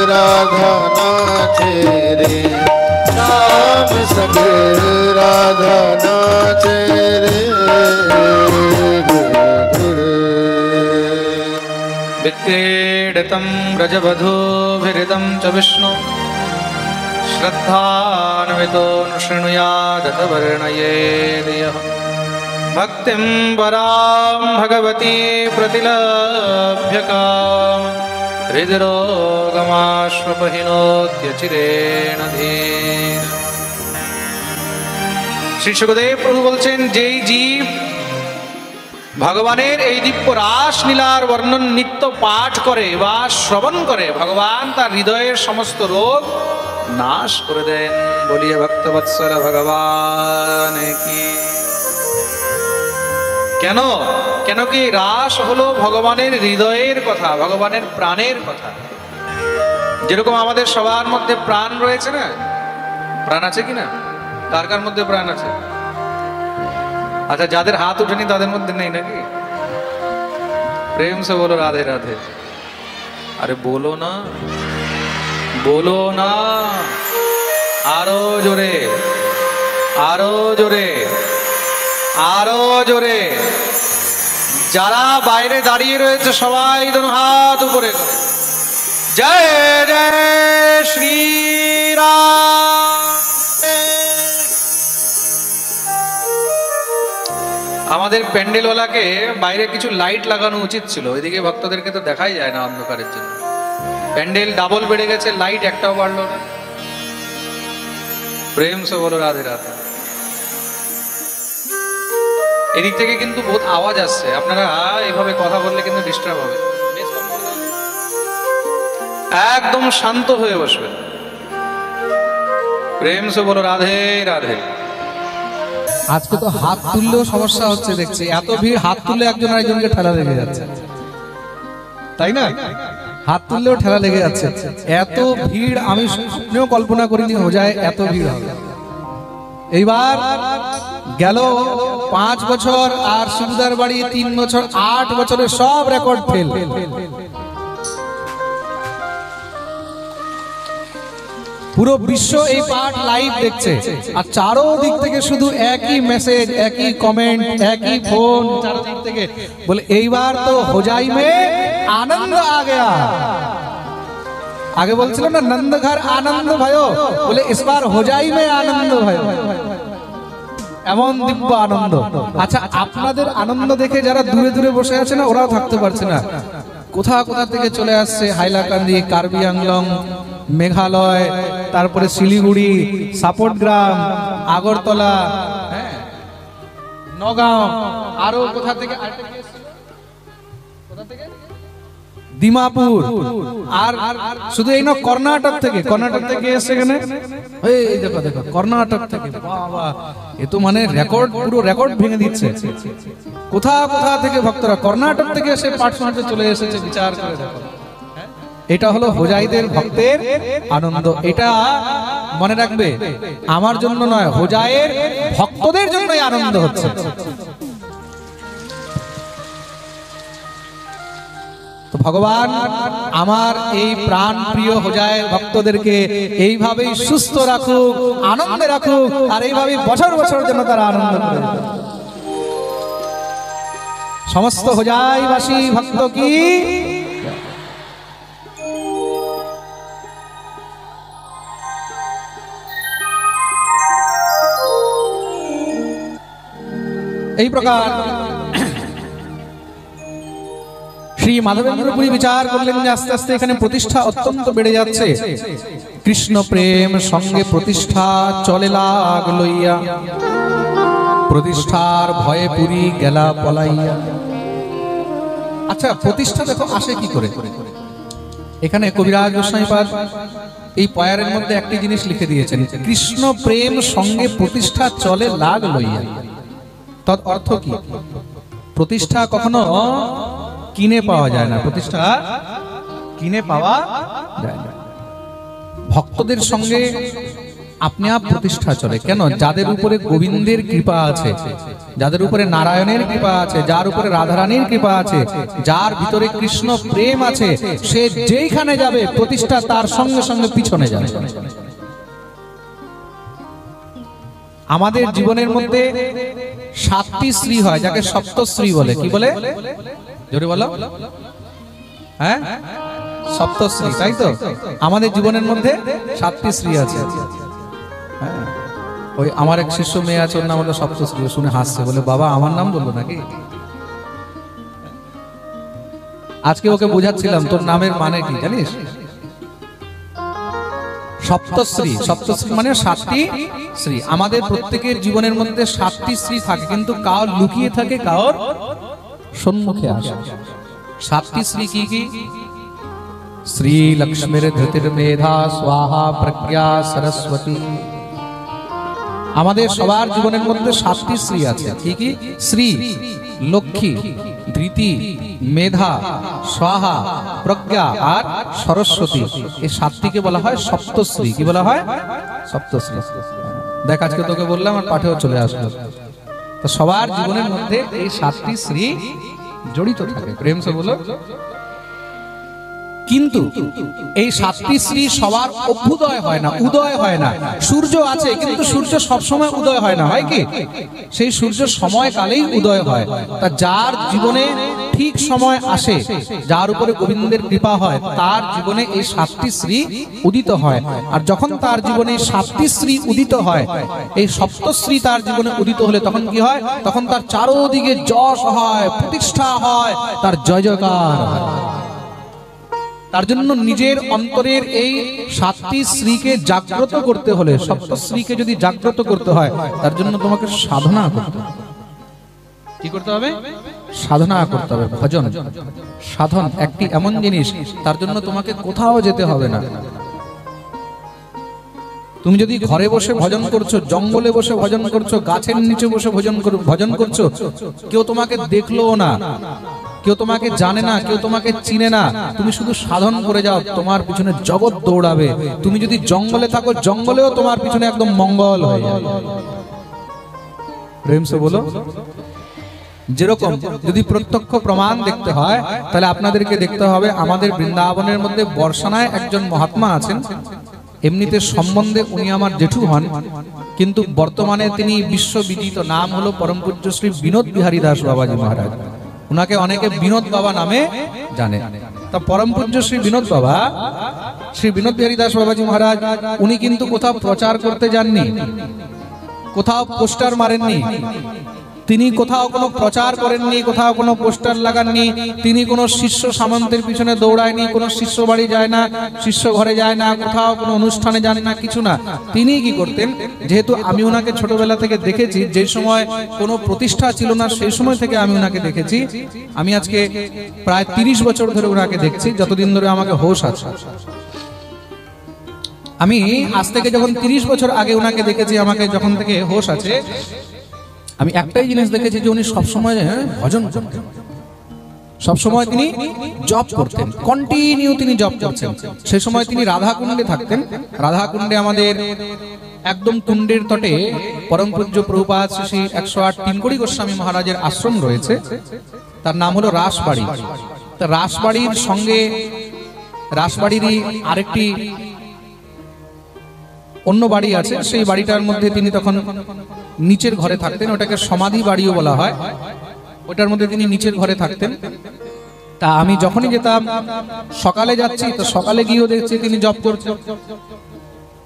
राधा नाचे रे विक्रीडितं व्रजवधूभिरिदं च विष्णु श्रद्धान्वितो न शृणुयादथ वर्णयेद् यः भक्तिं परां भगवती प्रतिलभ्यकाम हृदरोगमाश्वपहिनोत्यचिरेण धीर। श्री सुखदेव प्रभु বলছেন যেই জীব ভগবানের এই দিব্য রাস লীলার বর্ণন নিত্য পাঠ করে বা শ্রবণ করে ভগবান তার হৃদয়ের সমস্ত রোগ নাশ করে দেন। বলিয়ে ভক্তবৎসল ভগবান কি। কেন কেন কি রাস হলো ভগবানের হৃদয়ের কথা, ভগবানের প্রাণের কথা। যেরকম আমাদের সবার মধ্যে প্রাণ রয়েছে না, প্রাণ আছে কিনা? কার কার মধ্যে প্রাণ আছে? আচ্ছা, যাদের হাত উঠেনি তাদের মধ্যে নেই নাকি? প্রেম সে বলো রাধে রাধে। আরে বলো না, বলো না, আরো জোরে, আরো জোরে, আরো জোরে। যারা বাইরে দাঁড়িয়ে রয়েছে সবাই দুটো হাত উপরে করে জয় জয় শ্রীরাম। আমাদের প্যান্ডেলওয়ালাকে বাইরে কিছু লাইট লাগানো উচিত ছিল, এদিকে ভক্তদেরকে তো দেখাই যায় না অন্ধকারের জন্য। প্যান্ডেল ডাবল বেড়ে গেছে, লাইট একটাও বাড়লো না। প্রেম সে বলো রাধে রাধে। এদিক থেকে কিন্তু বহুত আওয়াজ আসছে, আপনারা এভাবে কথা বললে কিন্তু ডিস্টার্ব হবে। একদম শান্ত হয়ে বসবে। প্রেম সে বলো রাধে রাধে। আজকে তো হাত তুললেও সমস্যা হচ্ছে দেখছি, এত ভিড়, হাত তুললে একজন আরেকজনকে ঠেলা লেগে যাচ্ছে, তাই না? হাত তুললেও ঠেলা লেগে যাচ্ছে। এত ভিড় আমি স্বপ্নেও কল্পনা করিনি হোজায় এত ভিড় হবে। এইবার গেল 5 বছর আর সুবিধার বাড়ি 3 বছর, 8 বছরের সব রেকর্ড ফেল। পুরো বিশ্ব এই পাঠ লাইভ দেখছে, আর চারোদিক থেকে শুধু একই মেসেজ, একই কমেন্ট, একই ফোন, চারোদিক থেকে বলে এইবার তো হোজাই মে আনন্দ আ গয়া। আগে বলছিল না নন্দ ঘর আনন্দ भयो, বলে इस बार হোজাই মে আনন্দ भयो। এমন দিব্য আনন্দ। আচ্ছা, আপনাদের আনন্দ দেখে যারা দূরে দূরে বসে আছে না, ওরাও থাকতে পারছে না। কোথা কোথা থেকে চলে আসছে, হাইলাকান্দি, কার্বি আংলং, মেঘালয়, তারপরে শিলিগুড়ি, সাপোর্টগ্রাম, আগরতলা, নগাঁও, আরো কোথা থেকে, দিমাপুর, আর শুধু এই না কর্ণাটক থেকে, কর্ণাটক থেকে এসে এখানে এই দেখো দেখো কর্ণাটক থেকে। বাবা, এ তো মানে রেকর্ড, পুরো রেকর্ড ভেঙে দিচ্ছে। কোথা কোথা থেকে ভক্তরা কর্ণাটক থেকে এসে পাঠ শোনাতে চলে এসেছে, বিচার করে দেখো। এটা হলো হোজাইদের ভক্তের আনন্দ। এটা মনে রাখবে, আমার জন্য নয়, হোজাইয়ের ভক্তদের জন্যই আনন্দ হচ্ছে। তো ভগবান আমার এই প্রাণ প্রিয় হোজাইয়ের ভক্তদেরকে এইভাবেই সুস্থ রাখুক, আনন্দে রাখুক, আর এইভাবেই বছর বছর যেন তারা আনন্দ করে। সমস্ত হোজাইবাসী ভক্ত কি এই প্রকার শ্রী মাধবেন্দ্রপুরী বিচার করলেন যে আস্তে আস্তে এখানে প্রতিষ্ঠা অত্যন্ত বেড়ে যাচ্ছে। কৃষ্ণ প্রেম সঙ্গে প্রতিষ্ঠা চলে লাগ লইয়া, প্রতিষ্ঠার ভয়ে পুরী গেলা পলাইয়া। আচ্ছা, প্রতিষ্ঠা দেখো আসে কি করে। এখানে কবিরাজ গোস্বামীপাদ এই পয়ারের মধ্যে একটি জিনিস লিখে দিয়েছেন, কৃষ্ণ প্রেম সঙ্গে প্রতিষ্ঠা চলে লাগ লইয়া। তদ অর্থ কি? প্রতিষ্ঠা কখনো কিনে পাওয়া যায় না, প্রতিষ্ঠা কিনে পাওয়া যায় না। ভক্তদের সঙ্গে আপনি আপ প্রতিষ্ঠা চলে। কেন? যাদের উপরে গোবিন্দের কৃপা আছে, যাদের উপরে নারায়ণের কৃপা আছে, যার উপরে রাধারানীর কৃপা আছে, যার ভিতরে কৃষ্ণ প্রেম আছে, সে যেইখানে যাবে প্রতিষ্ঠা তার সঙ্গে সঙ্গে পিছনে যাবে। আমাদের জীবনের মধ্যে 7টি শ্রী হয়, যাকে সপ্তশ্রী বলে। কি বলে? জোরে বলো। হ্যাঁ, সপ্তশ্রী, তাই তো? আমাদের জীবনের মধ্যে 7টি শ্রী আছে। হ্যাঁ, ওই আমার এক শিষ্য মেয়ে আছে, ওর নাম হলো সপ্তশ্রী। শুনে হাসছে, বলে বাবা আমার নাম বললো নাকি? আজকে ওকে বোঝাচ্ছিলাম তোর নামের মানে কি জানিস? সপ্তশ্রী। সপ্তশ্রী মানে 7টি শ্রী। আমাদের প্রত্যেকের জীবনের মধ্যে 7টি শ্রী থাকে, কিন্তু কার লুকিয়ে থাকে, কার সম্মুখে আসে। 7টি শ্রী কি কি? শ্রী লক্ষ্মীর ধৃতির মেধা স্বাহা প্রজ্ঞা সরস্বতী। আমাদের সবার জীবনের মধ্যে 7টি শ্রী আছে। কি কি? শ্রী, লক্ষ্মী, ধৃতি, মেধা, স্বাহা, প্রজ্ঞা আর সরস্বতী। এই 7টিকে বলা হয় সপ্তশ্রী। কি বলা হয়? সপ্তশ্রী। দেখ আজকে তোকে বললাম আর পাঠেও চলে আসলো। তো সবার জীবনের মধ্যে এই 7টি শ্রী জড়িত থাকে। প্রেম সে বলো। কিন্তু এই 7টি শ্রী সবার অভ্যুদয় হয় না, উদয় হয় না। সূর্য আছে, কিন্তু সূর্য সবসময় উদয় হয় না, হয় কি? সেই সূর্য সময়কালেই উদয় হয়। তা যার জীবনে ঠিক সময় আসে, যার উপরে গোবিন্দের কৃপা হয়, তার জীবনে এই 7টি শ্রী উদিত হয়। আর যখন তার জীবনে 7টি শ্রী উদিত হয়, এই সপ্তশ্রী তার জীবনে উদিত হলে তখন কি হয়? তখন তার চারোদিকে যশ হয়, প্রতিষ্ঠা হয়, তার জয় জয়কার হয়। তার জন্য নিজের অন্তরের এই 7টি শ্রীকে জাগ্রত করতে হলে, সপ্তশ্রীকে যদি জাগ্রত করতে হয়, তার জন্য তোমাকে সাধনা করতে হবে। কি করতে হবে? সাধনা করতে হবে। ভজন সাধন একটি এমন জিনিস, তার জন্য তোমাকে কোথাও যেতে হবে না। তুমি যদি ঘরে বসে ভজন করছো, জঙ্গলে বসে ভজন করছো, গাছের নিচে বসে ভজন করছো, কেউ তোমাকে দেখলোও না, কেউ তোমাকে জানে না, কেউ তোমাকে চিনে না, তুমি শুধু সাধন করে যাও, তোমার পিছনে জগৎ দৌড়াবে। তুমি যদি জঙ্গলে থাকো, জঙ্গলেও তোমার পিছনে একদম মঙ্গল হয়ে যাবে। প্রেম সে বলো। যেরকম যদি প্রত্যক্ষ প্রমাণ দেখতে হয়, তাহলে আপনাদেরকে দেখতে হবে আমাদের বৃন্দাবনের মধ্যে বর্ষানায় একজন মহাত্মা আছেন। এমনিতে সম্বন্ধে উনি আমার জেঠু হন, কিন্তু বর্তমানে তিনি বিশ্ববিদিত। নাম হলো পরম পূজ্য শ্রী বিনোদ বিহারী দাস বাবাজি মহারাজ। উনাকে অনেকে বিনোদ বাবা নামে জানে। তা পরম পূজ্য শ্রী বিনোদ বাবা, শ্রী বিনোদ বিহারী দাস বাবাজি মহারাজ, উনি কিন্তু কোথাও প্রচার করতে যাননি, কোথাও পোস্টার মারেননি, তিনি কোথাও কোনো প্রচার করেননি, কোথাও কোনো পোস্টার লাগাননি, তিনি কোনো শিষ্য সামন্তের পিছনে দৌড়ায়নি, কোনো শিষ্য বাড়ি যায় না, শিষ্য ঘরে যায় না, কোথাও কোনো অনুষ্ঠানে যান না, কিছু না। তিনি কি করতেন? যেহেতু আমি ওনাকে ছোটবেলা থেকে দেখেছি, যে সময় কোনো প্রতিষ্ঠা ছিল না সেই সময় থেকে আমি ওনাকে দেখেছি। আমি আজকে প্রায় 30 বছর ধরে ওনাকে দেখছি, যতদিন ধরে আমাকে হোশ আছে। আমি আজ থেকে যখন 30 বছর আগে ওনাকে দেখেছি, আমাকে যখন থেকে হোশ আছে, আমি একটাই জিনিস দেখেছি যে উনি সবসময় ভজন করতেন, সবসময় তিনি জপ করতেন, কন্টিনিউ তিনি জপ করছেন। সেই সময় তিনি রাধাকুণ্ডে থাকতেন। রাধাকুণ্ডে আমাদের একদম কুণ্ডের তটে পরম পূজ্য প্রভুপাদ শ্রী 108 তিনকড়ি গোস্বামী মহারাজের আশ্রম রয়েছে। তার নাম হলো রাসবাড়ি। তা রাসবাড়ির সঙ্গে রাসবাড়িরই আরেকটি অন্য বাড়ি আছে। সেই বাড়িটার মধ্যে তিনি তখন নিচের ঘরে থাকতেন, ওটাকে সমাধি বাড়িও বলা হয়। ওটার মধ্যে তিনি নিচের ঘরে থাকতেন। তা আমি যখনই যেতাম, সকালে যাচ্ছি তো সকালে গিয়েও দেখছি তিনি জপ করছেন,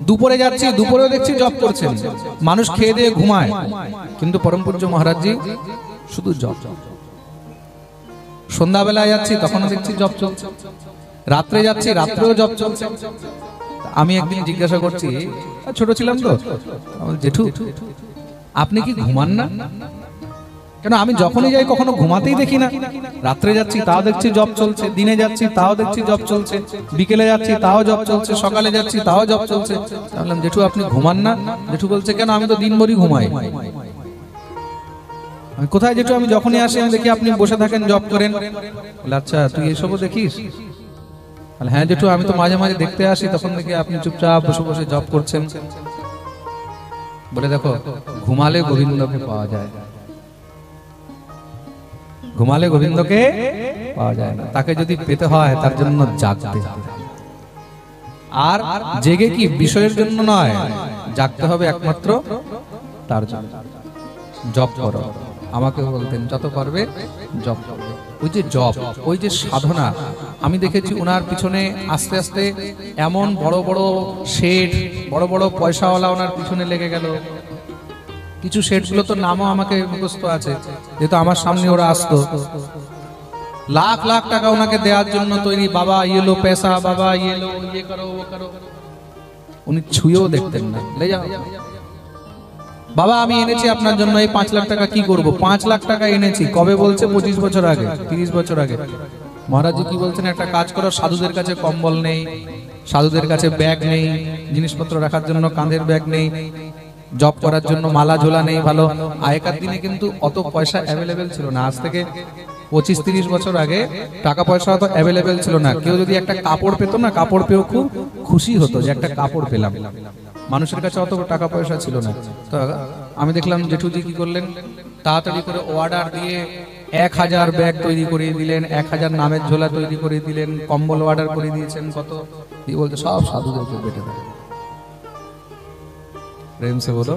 দুপুরে যাচ্ছি দুপুরেও দেখছি জপ করছেন। মানুষ খেয়ে দিয়ে ঘুমায়, কিন্তু পরম পূজ্য মহারাজজি শুধু জপ। সন্ধ্যাবেলায় যাচ্ছি তখনও দেখছি জপ চলছে, রাত্রে যাচ্ছি রাত্রেও জপ চলছে। আমি একদিন জিজ্ঞাসা করছি, ছোট ছিলাম তো, জেঠু আপনি কি ঘুমান না? কেন আমি যখনই যাই কখনো ঘুমাতেই দেখি না। রাত্রে যাচ্ছি তাও দেখছি জপ চলছে, দিনে যাচ্ছি তাও দেখছি জপ চলছে, বিকেলে যাচ্ছি তাও জপ চলছে, সকালে যাচ্ছি তাও জপ চলছে। বললাম জেঠু আপনি ঘুমান না? জেঠু বলছে কেন, আমি তো দিনভরই ঘুমাই। আমি কোথায় যেটু আমি যখনই আসি আমি দেখি আপনি বসে থাকেন জব করেন। বলে আচ্ছা তুই এসবও দেখিস? হ্যাঁ জেঠু আমি তো মাঝে মাঝে দেখতে আসি, তখন দেখি আপনি চুপচাপ বসে বসে জব করছেন। বলে দেখো ঘুমালে গোবিন্দকে পাওয়া যায়, ঘুমালে গোবিন্দকে পাওয়া যায় না, তাকে যদি পেতে হয় তার জন্য জাগতে হবে। আর জেগে কি বিষয়ের জন্য নয়, জাগতে হবে একমাত্র তার জন্য। জপ করো, আমাকে বলতেন যত পারবে জপ করবে। ওই যে জপ, ওই যে সাধনা, আমি দেখেছি ওনার পিছনে আস্তে আস্তে এমন বড় বড় শেঠ, বড় বড় পয়সাওয়ালা ওনার পিছনে লেগে গেল। কিছু শেঠগুলো তো নামও আমাকে মুখস্থ আছে, যেহেতু আমার সামনে ওরা আসতো। লাখ লাখ টাকা ওনাকে দেওয়ার জন্য তৈরি, বাবা ইয়ে লো পয়সা, বাবা ইয়ে লো, ইয়ে করো ও করো। উনি ছুঁয়েও দেখতেন না, লে যাও বাবা আমি এনেছি আপনার জন্য এই 5 লাখ টাকা, কি করব? 5 লাখ টাকা এনেছি, কবে বলছে? 25 বছর আগে, 30 বছর আগে। মহারাজ কি বলছেন? একটা কাজ করো, সাধুদের কাছে কম্বল নেই, সাধুদের কাছে ব্যাগ নেই, জিনিসপত্র রাখার জন্য কাঁধের ব্যাগ নেই, জব করার জন্য মালা ঝোলা নেই। ভালো, আগেকার দিনে কিন্তু অত পয়সা অ্যাভেলেবেল ছিল না। আজ থেকে 25-30 বছর আগে টাকা পয়সা অত অ্যাভেলেবেল ছিল না। কেউ যদি একটা কাপড় পেত না, কাপড় পেয়েও খুব খুশি হতো যে একটা কাপড় পেলাম। মানুষের কাছে অত টাকা পয়সা ছিল না। তো আমি দেখলাম জেঠুজি কি করলেন, তাড়াতাড়ি করে অর্ডার দিয়ে 1000 ব্যাগ তৈরি করে দিলেন, 1000 নামের ঝোলা তৈরি করে দিলেন, কম্বল অর্ডার করে দিয়েছেন। কত দিয়ে বলতে সব সাধুদেরকে বেটে দেয়। প্রেম সে বলো।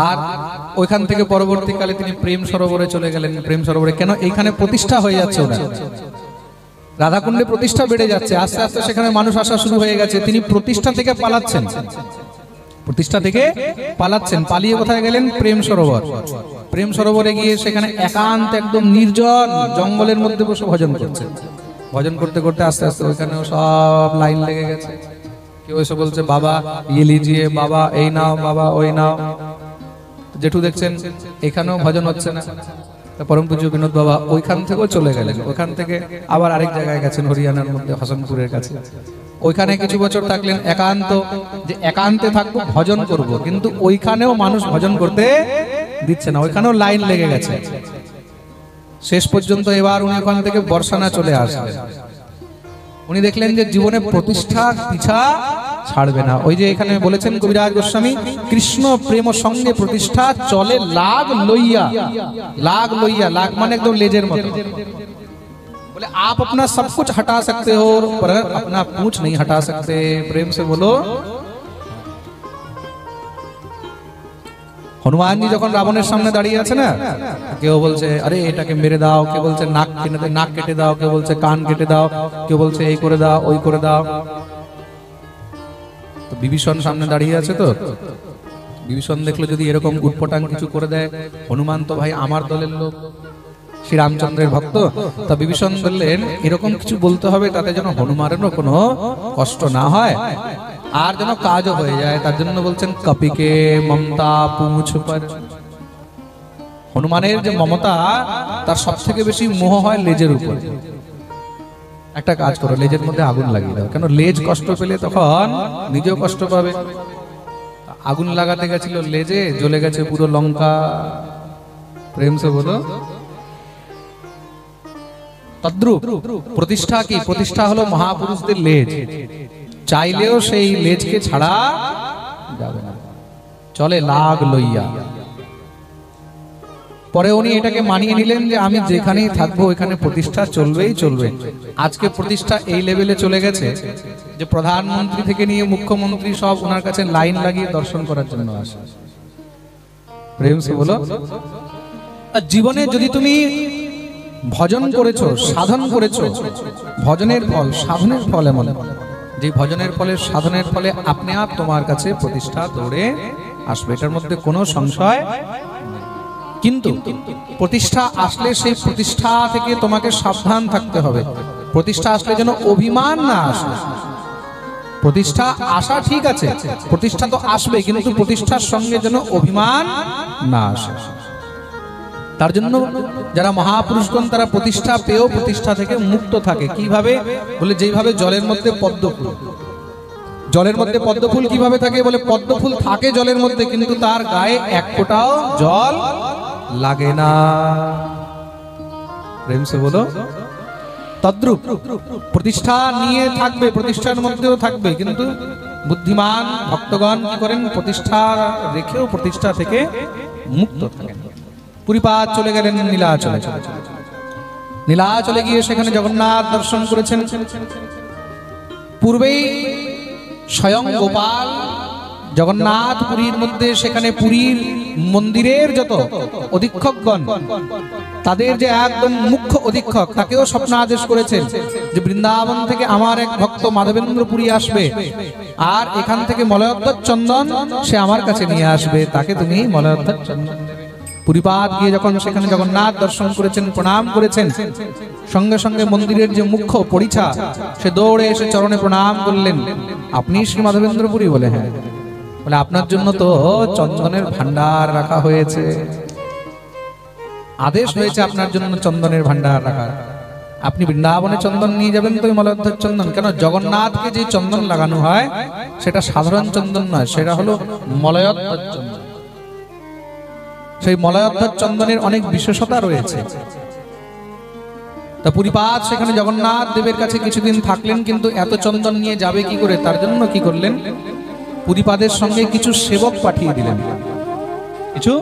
আর ওইখান থেকে পরবর্তীকালে তিনি প্রেম সরোবরে চলে গেলেন। প্রেম সরোবরে কেন? এইখানে প্রতিষ্ঠা হয়ে যাচ্ছে, ওরা রাধাকুণ্ডে প্রতিষ্ঠা বেড়ে যাচ্ছে, আস্তে আস্তে সেখানে মানুষ আসা শুরু হয়ে গেছে। তিনি প্রতিষ্ঠা থেকে পালাচ্ছেন, প্রতিষ্ঠা থেকে পালাচ্ছেন। পালিয়ে কোথায় গেলেন? প্রেম সরোবর। প্রেম সরোবরে গিয়ে সেখানে একান্ত একদম নির্জন জঙ্গলের মধ্যে বসে ভজন করছেন। ভজন করতে করতে আস্তে আস্তে ওইখানেও সব লাইন লেগে গেছে। কেউ এসে বলছে বাবা ইয়ে লিজিয়ে, বাবা এই নাও, বাবা ওই নাও। জেঠু দেখছেন এখানেও ভজন হচ্ছে না, পরম পূজ্য বিনোদ বাবা ওইখান থেকেও চলে গেলেন। ওইখান থেকে আবার আরেক জায়গায় গেছেন, হরিয়ানার মধ্যে হাসানপুরের কাছে। ওইখানে কিছু বছর থাকলেন একান্ত, যে একান্তে থাকবো, ভজন করব, কিন্তু ওইখানেও মানুষ ভজন করতে দিচ্ছে না, ওইখানেও লাইন লেগে গেছে। শেষ পর্যন্ত এবার উনি ওখান থেকে বর্ষানা চলে আসলেন। উনি দেখলেন যে জীবনে প্রতিষ্ঠার পিছা ছাড়বে না। ওই যে এখানে বলেছেন কবিরাজ গোস্বামী, কৃষ্ণ প্রেম সঙ্গে প্রতিষ্ঠা চলে লাগ লইয়া। লাগ লইয়া, লাগ মানে একদম লেজের মতো। बोले आप अपना सब कुछ हटा सकते हो पर अपना पूंछ नहीं हटा सकते। प्रेम से बोलो। হনুমান জি যখন রাবণের সামনে দাঁড়িয়ে আছে না, কেউ বলছে আরে এটাকে মেরে দাও, কেউ বলছে নাক কেটে দাও, কেউ বলছে কান কেটে দাও, কেউ বলছে এই করে দাও ওই করে দাও। তো বিভীষণ সামনে দাঁড়িয়ে আছে। তো বিভীষণ দেখলো যদি এরকম উটপটাং কিছু করে দেয়, হনুমান তো ভাই আমার দলের লোক, শ্রী রামচন্দ্রের ভক্ত। তা বিভীষণ বললেন এরকম কিছু বলতে হবে তাতে যেন হনুমানেরও কোনো কষ্ট না হয় আর যেন কাজও হয়ে যায়। তার জন্য বলছেন কপিকে মমতা পুঁছ পর। হনুমানের যে মমতা তার সব থেকে বেশি মোহ হয় লেজের উপর। একটা কাজ করো, লেজের মধ্যে আগুন লাগিয়ে দাও, কেন লেজ কষ্ট পেলে তখন নিজেও কষ্ট পাবে। আগুন লাগাতে গেছিল লেজে, জ্বলে গেছে পুরো লঙ্কা। প্রেম সে বলো। তদ্রূপ প্রতিষ্ঠা কি? প্রতিষ্ঠা হলো মহাপুরুষদের লেজ, চাইলেও সেই লেজকে ছাড়া যাবে না, চলে লাগ লইয়া। পরে উনি এটাকে মানিয়ে নিলেন যে আমি যেখানেই থাকবো ওইখানে প্রতিষ্ঠা চলবেই চলবে। আজকে প্রতিষ্ঠা এই লেভেলে চলে গেছে যে প্রধানমন্ত্রী থেকে নিয়ে মুখ্যমন্ত্রী সব ওনার কাছে লাইন লাগিয়ে দর্শন করার জন্য আসে। প্রেম সে বলো। জীবনে যদি তুমি ভজন করেছো, সাধন করেছো, ভজনের ফল সাধনের ফল এমন যে ভজনের ফলে সাধনের ফলে আপনি আপ তোমার কাছে প্রতিষ্ঠা দৌড়ে আসবে, এটার মধ্যে কোনো সংশয়। কিন্তু প্রতিষ্ঠা আসলে সেই প্রতিষ্ঠা থেকে তোমাকে সাবধান থাকতে হবে। প্রতিষ্ঠা আসলে যেন অভিমান না আসে। প্রতিষ্ঠা আসা ঠিক আছে, প্রতিষ্ঠা তো আসবে, কিন্তু প্রতিষ্ঠার সঙ্গে যেন অভিমান না আসে। তার জন্য যারা মহাপুরুষগণ তারা প্রতিষ্ঠা পেয়েও প্রতিষ্ঠা থেকে মুক্ত থাকে। কিভাবে? বলে যেইভাবে জলের মধ্যে পদ্ম ফুল, জলের মধ্যে পদ্ম ফুল কিভাবে থাকে? বলে পদ্ম ফুল থাকে জলের মধ্যে, কিন্তু তার গায়ে এক ফোঁটাও জল লাগে না। প্রেম সে বলো। তদ্রূপ প্রতিষ্ঠা নিয়ে থাকবে, প্রতিষ্ঠার মধ্যেও থাকবে, কিন্তু বুদ্ধিমান ভক্তগণ কি করেন? প্রতিষ্ঠা রেখেও প্রতিষ্ঠা থেকে মুক্ত থাকেন। পুরীপাদ চলে গেলেন নীলাচলে। নীলাচলে গিয়ে সেখানে জগন্নাথ দর্শন করেছেন। পূর্বেই স্বয়ং গোপাল জগন্নাথ পুরীর মধ্যে, সেখানে পুরীর মন্দিরের যত অধীক্ষকগণ, তাদের যে একদম মুখ্য অধীক্ষক, তাকেও স্বপ্ন আদেশ করেছেন যে বৃন্দাবন থেকে আমার এক ভক্ত মাধবেন্দ্র পুরী আসবে, আর এখান থেকে মলয়োদ্ধত চন্দন সে আমার কাছে নিয়ে আসবে, তাকে তুমি মলয়োদ্ধত চন্দন। পুরীপাদ গিয়ে যখন সেখানে জগন্নাথ দর্শন করেছেন, প্রণাম করেছেন, সঙ্গে সঙ্গে মন্দিরের যে মুখ্য পরিছা সে দৌড়ে এসে চরণে প্রণাম করলেন। আপনি শ্রী মাধবেন্দ্র পুরী? বলে হ্যাঁ। বলে আপনার জন্য তো চন্দনের ভান্ডার রাখা হয়েছে, আদেশ হয়েছে আপনার জন্য চন্দনের ভান্ডার রাখা। আপনি বৃন্দাবনে চন্দন নিয়ে যাবেন তো মলয়োদ্ধত চন্দন। কেন? জগন্নাথকে যে চন্দন লাগানো হয় সেটা সাধারণ চন্দন নয়, সেটা হলো মলয়োদ্ধত চন্দন। সেই মলয়োদ্ধত চন্দনের অনেক বিশেষতা রয়েছে। তা পুরীপাদ সেখানে জগন্নাথ দেবের কাছে কিছুদিন থাকলেন, কিন্তু এত চন্দন নিয়ে যাবে কি করে? তার জন্য কি করলেন? পুরীপাদের সঙ্গে কিছু সেবক পাঠিয়ে দিলেন, কিছু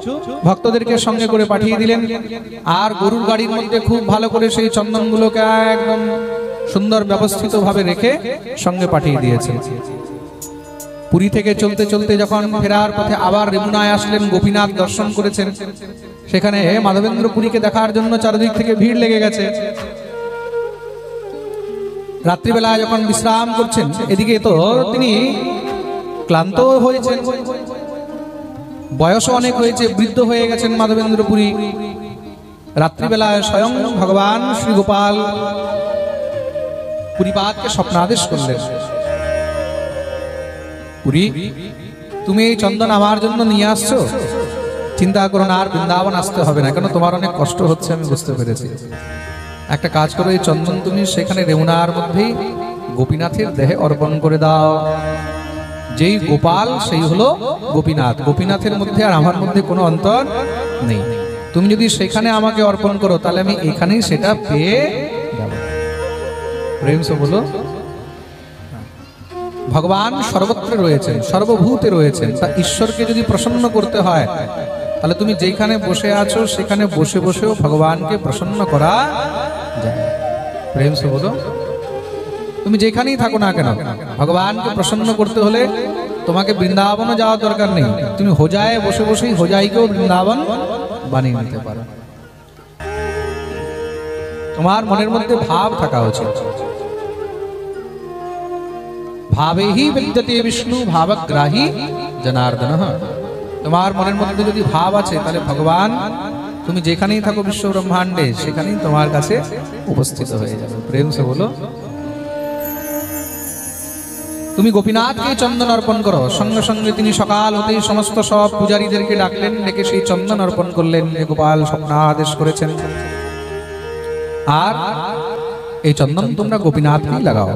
ভক্তদেরকে সঙ্গে করে পাঠিয়ে দিলেন, আর গরুর গাড়ির মধ্যে খুব ভালো করে সেই চন্দনগুলোকে একদম সুন্দর ব্যবস্থিত ভাবে রেখে সঙ্গে পাঠিয়ে দিয়েছে। পুরী থেকে চলতে চলতে যখন ফেরার পথে আবার রেমুনায় আসলেন, গোপীনাথ দর্শন করেছেন। সেখানে মাধবেন্দ্র পুরীকে দেখার জন্য চারিদিক থেকে ভিড় লেগে গেছে। রাত্রিবেলা যখন বিশ্রাম করছেন, এদিকে তো তিনি ক্লান্ত হয়েছেন, বয়স অনেক হয়েছে, বৃদ্ধ হয়ে গেছেন মাধবেন্দ্র পুরী। রাত্রিবেলায় স্বয়ং ভগবান শ্রী গোপাল পুরীপাদকে স্বপ্নাদেশ করলেন, পুরী তুমি এই চন্দন আমার জন্য নিয়ে আসছো, চিন্তা করো না, আর বৃন্দাবন আসতে হবে না। কেন? তোমার অনেক কষ্ট হচ্ছে, আমি বুঝতে পেরেছি। একটা কাজ করো, এই চন্দন তুমি সেখানে রেমুনার মধ্যেই গোপীনাথের দেহে অর্পণ করে দাও। যেই গোপাল সেই হলো গোপীনাথ, গোপীনাথের মধ্যে আর আমার মধ্যে কোনো অন্তর নেই। তুমি যদি সেখানে আমাকে অর্পণ করো, তাহলে আমি এখানেই সেটা পেয়ে যাব। প্রেম সে বলো। ভগবান সর্বত্র রয়েছেন, সর্বভূতে রয়েছেন। তা ঈশ্বরকে যদি প্রসন্ন করতে হয়, তাহলে তুমি যেখানে বসে আছো সেখানে বসে বসেও ভগবানকে প্রসন্ন করা যায়। প্রেম সে বলো। তুমি যেখানেই থাকো না কেন, ভগবানকে প্রসন্ন করতে হলে তোমাকে বৃন্দাবনে যাওয়ার দরকার নেই। তুমি হোজায় বসে বসেই হোজাইকেও বৃন্দাবন বানিয়ে নিতে পারো। তোমার মনের মধ্যে ভাব থাকা উচিত। ভাবেহি বিদ্যতে বিষ্ণু ভাবগ্রাহী জনার্দন। তোমার মনের মধ্যে যদি ভাব আছে, তাহলে ভগবান তুমি যেখানেই থাকো বিশ্ব ব্রহ্মাণ্ডে, সেখানেই তোমার কাছে উপস্থিত হয়ে যাবে। প্রেম সে বলো। তুমি গোপীনাথকে চন্দন অর্পণ করো। সঙ্গে সঙ্গে তিনি সকাল হতেই সমস্ত সব পূজারীদেরকে ডাকলেন, ডেকে সেই চন্দন অর্পণ করলেন। গোপাল স্বপ্নাদেশ করেছেন, আর এই চন্দন তোমরা গোপীনাথকেই লাগাও।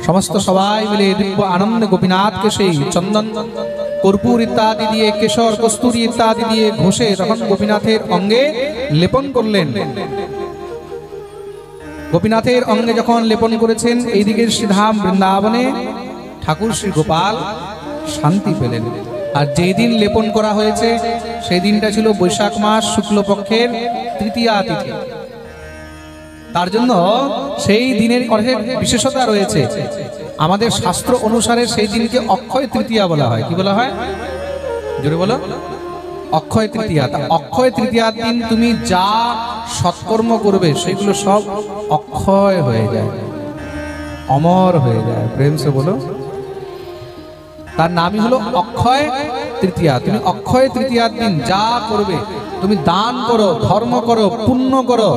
সমস্ত সবাই মিলে দিব্য আনন্দে গোপীনাথকে সেই চন্দন কর্পূর ইত্যাদি দিয়ে, কেশর কস্তুরী ইত্যাদি দিয়ে ঘষে তখন গোপীনাথের অঙ্গে লেপন করলেন। গোপীনাথের অঙ্গে যখন লেপন করেছেন, এইদিকে শ্রীধাম বৃন্দাবনে ঠাকুর শ্রী গোপাল শান্তি পেলেন। আর যেই দিন লেপন করা হয়েছে সেই দিনটা ছিল বৈশাখ মাস শুক্লপক্ষের তৃতীয়া তিথি। তার জন্য সেই দিনের অনেক বিশেষতা রয়েছে। আমাদের শাস্ত্র অনুসারে সেই দিনকে অক্ষয় তৃতীয়া বলা হয়। কি বলা হয়? জোরে বলো। অক্ষয় তৃতীয়া। অক্ষয় তৃতীয়ার দিন তুমি যা সৎকর্ম করবে সেগুলো সব অক্ষয় হয়ে যায়, অমর হয়ে যায়। প্রেম সে বলো। তার নামই হলো অক্ষয় তৃতীয়া। তুমি অক্ষয় তৃতীয়ার দিন যা করবে, তুমি দান করো, ধর্ম করো, পুণ্য করো,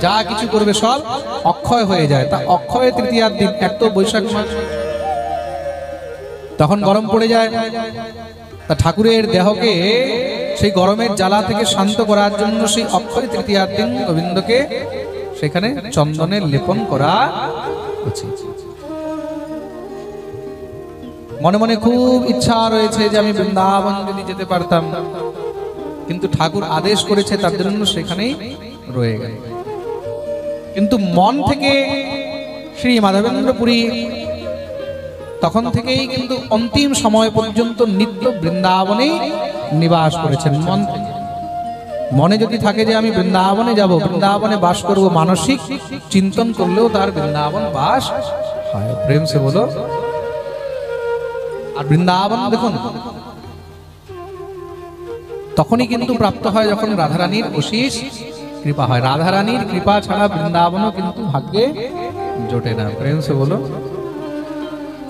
যা কিছু করবে সব অক্ষয় হয়ে যায়। তা অক্ষয় তৃতীয়ার দিন, এক তো বৈশাখ মাস, তখন গরম পড়ে যায়। তা ঠাকুরের দেহকে সেই গরমের জ্বালা থেকে শান্ত করার জন্য সেই অক্ষয় তৃতীয়ার দিন গোবিন্দকে সেখানে চন্দনের লেপন করা উচিত। মনে মনে খুব ইচ্ছা রয়েছে যে আমি বৃন্দাবন যদি যেতে পারতাম, কিন্তু ঠাকুর আদেশ করেছে তার জন্য সেখানেই রয়ে গেল। কিন্তু মন থেকে শ্রী মাধবেন্দ্র পুরী তখন থেকেই কিন্তু অন্তিম সময় পর্যন্ত নিত্য বৃন্দাবনেই নিবাস করেছেন। মনে যদি থাকে যে আমি বৃন্দাবনে যাব, বৃন্দাবনে বাস করব, মানসিক চিন্তন করলেও তার বৃন্দাবন বাস হয়। প্রেম সে বলো। আর বৃন্দাবন দেখুন তখনই কিন্তু প্রাপ্ত হয় যখন রাধারানীর অশেষ কৃপা হয়। রাধারানীর কৃপা ছাড়া বৃন্দাবনও কিন্তু ভাগ্যে জোটে না। প্রেম সে বলো।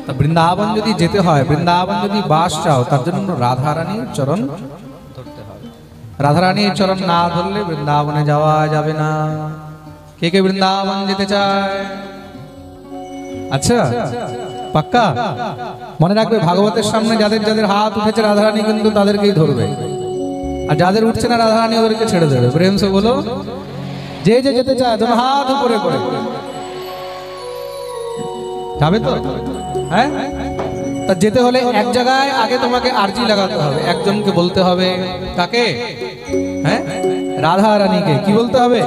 তা বৃন্দাবন যদি যেতে হয়, বৃন্দাবন যদি বাস চাও, তার জন্য রাধারানীর চরণ ধরতে হবে। রাধারানীর চরণ না ধরলে বৃন্দাবনে যাওয়া যাবে না। কে কে বৃন্দাবন যেতে চায়? আচ্ছা, পাক্কা মনে রাখবে, ভাগবতের সামনে যাদের যাদের হাত উঠেছে রাধারানী কিন্তু তাদেরকেই ধরবে, আর যাদের উঠছে না রাধারানী ওদেরকে ছেড়ে দেবে। প্রেম সে বলো। যে যে যেতে চায় যেন হাত উপরে করে যাবে তো। হ্যাঁ, তা যেতে হলে এক জায়গায় আগে তোমাকে আরজি লাগাতে হবে, একজনকে বলতে হবে। কাকে? হ্যাঁ, রাধা রানীকে। কি বলতে হবে?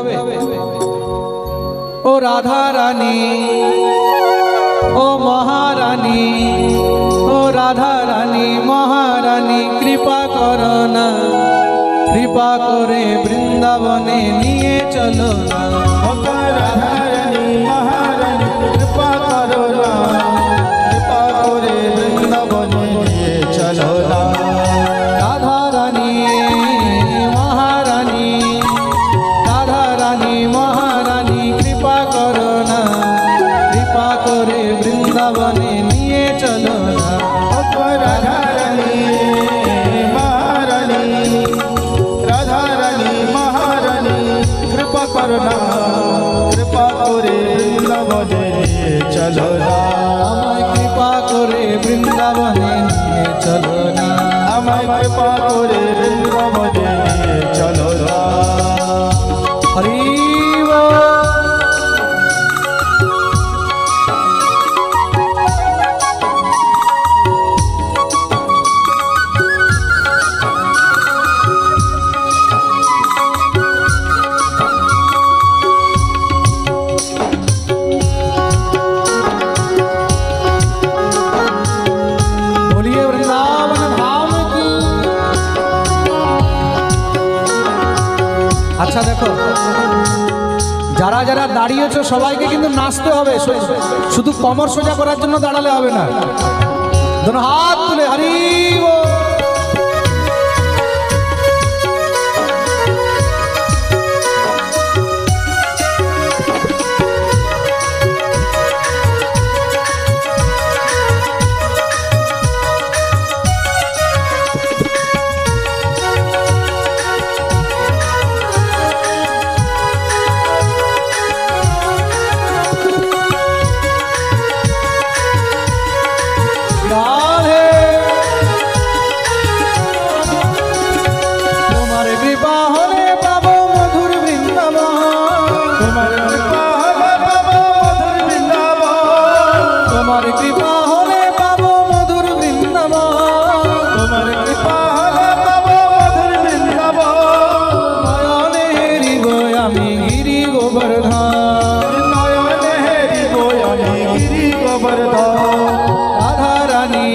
ও রাধা রানী, ও মহারানী, ও রাধা রানী মহারানী, কৃপা করো না, কৃপা করে বৃন্দাবনে নিয়ে চলো না। রাধা রানী মহারানী কৃপা করো না, কৃপা করে বৃন্দাবনে নিয়ে চলো না। রাধা রানী মহারানী, রাধা রানী মহারানী, কৃপা করো না, কৃপা করে বৃন্দাবনে নিয়ে চলো না। রাধা রানী মহারানী, রাধা রানী মহারানী কৃপা করো না, কৃপা করে বৃন্দাবনে নিয়ে চলো না। আমায় কৃপা করে বৃন্দাবনে নিয়ে চলো না, আমায় কৃপা করে বৃন্দাবনে নিয়ে চলো না। হরি বল। बोलिए वृंदावन धाम की। আচ্ছা দেখো, যারা যারা দাঁড়িয়েছো সবাইকে কিন্তু নাচতে হবে, শুধু কমর সোজা করার জন্য দাঁড়ালে হবে না। দোনো হাত তুলে হরি বল। রাধে তোমার কৃপা হলে পাবো মধুর বৃন্দাবন, তোমার কৃপা হলে পাবো মধুর বৃন্দাবন, তোমার কৃপা হলে পাবো মধুর বৃন্দাবন, তোমার কৃপা হলে পাবো মধুর বৃন্দাবন। নয়নে হেরিব আমি গিরি গোবর্ধন, নয়নে হেরিব আমি গিরি গোবর্ধন। রাধা রানী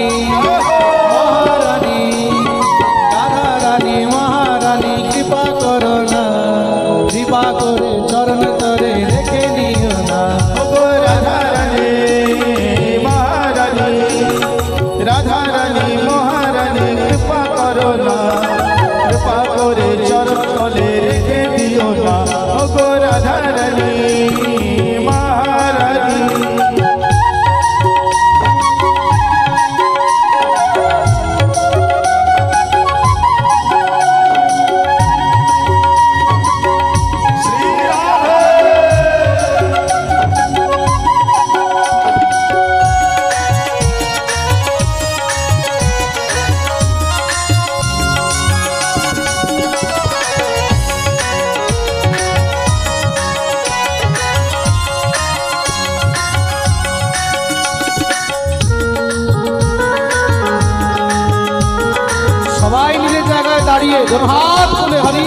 মহারানী, রাধা রানী মহারানী, কৃপা করো না, কৃপা করে চরণ তরে রেখে নিও না। ওগো রাধা রানী মহারানী, রাধা রানী মহারানী কৃপা করো না, কৃপা করে চরণ তলে রেখে দিও না। ওগো রাধা রানী মহারানী। শ্রী রাধে দাঁড়িয়ে হাত খুলে হরি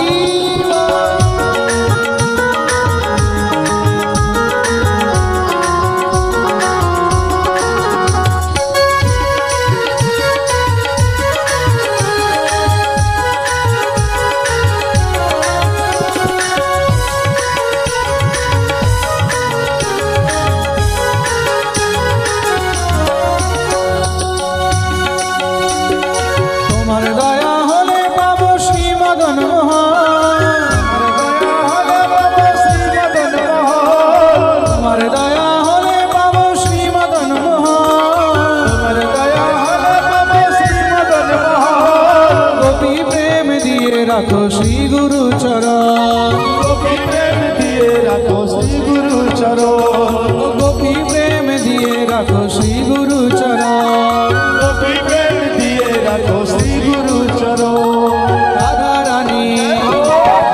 রাখো শ্রী গুরু চরণ গোপী প্রেম দিয়ে রাখো শ্রী গুরু চরণ গোপী প্রেম দিয়ে রাখো শ্রী গুরু চরণ গোপী প্রেম দিয়ে রাখো শ্রী গুরু চরণ রাধা রানী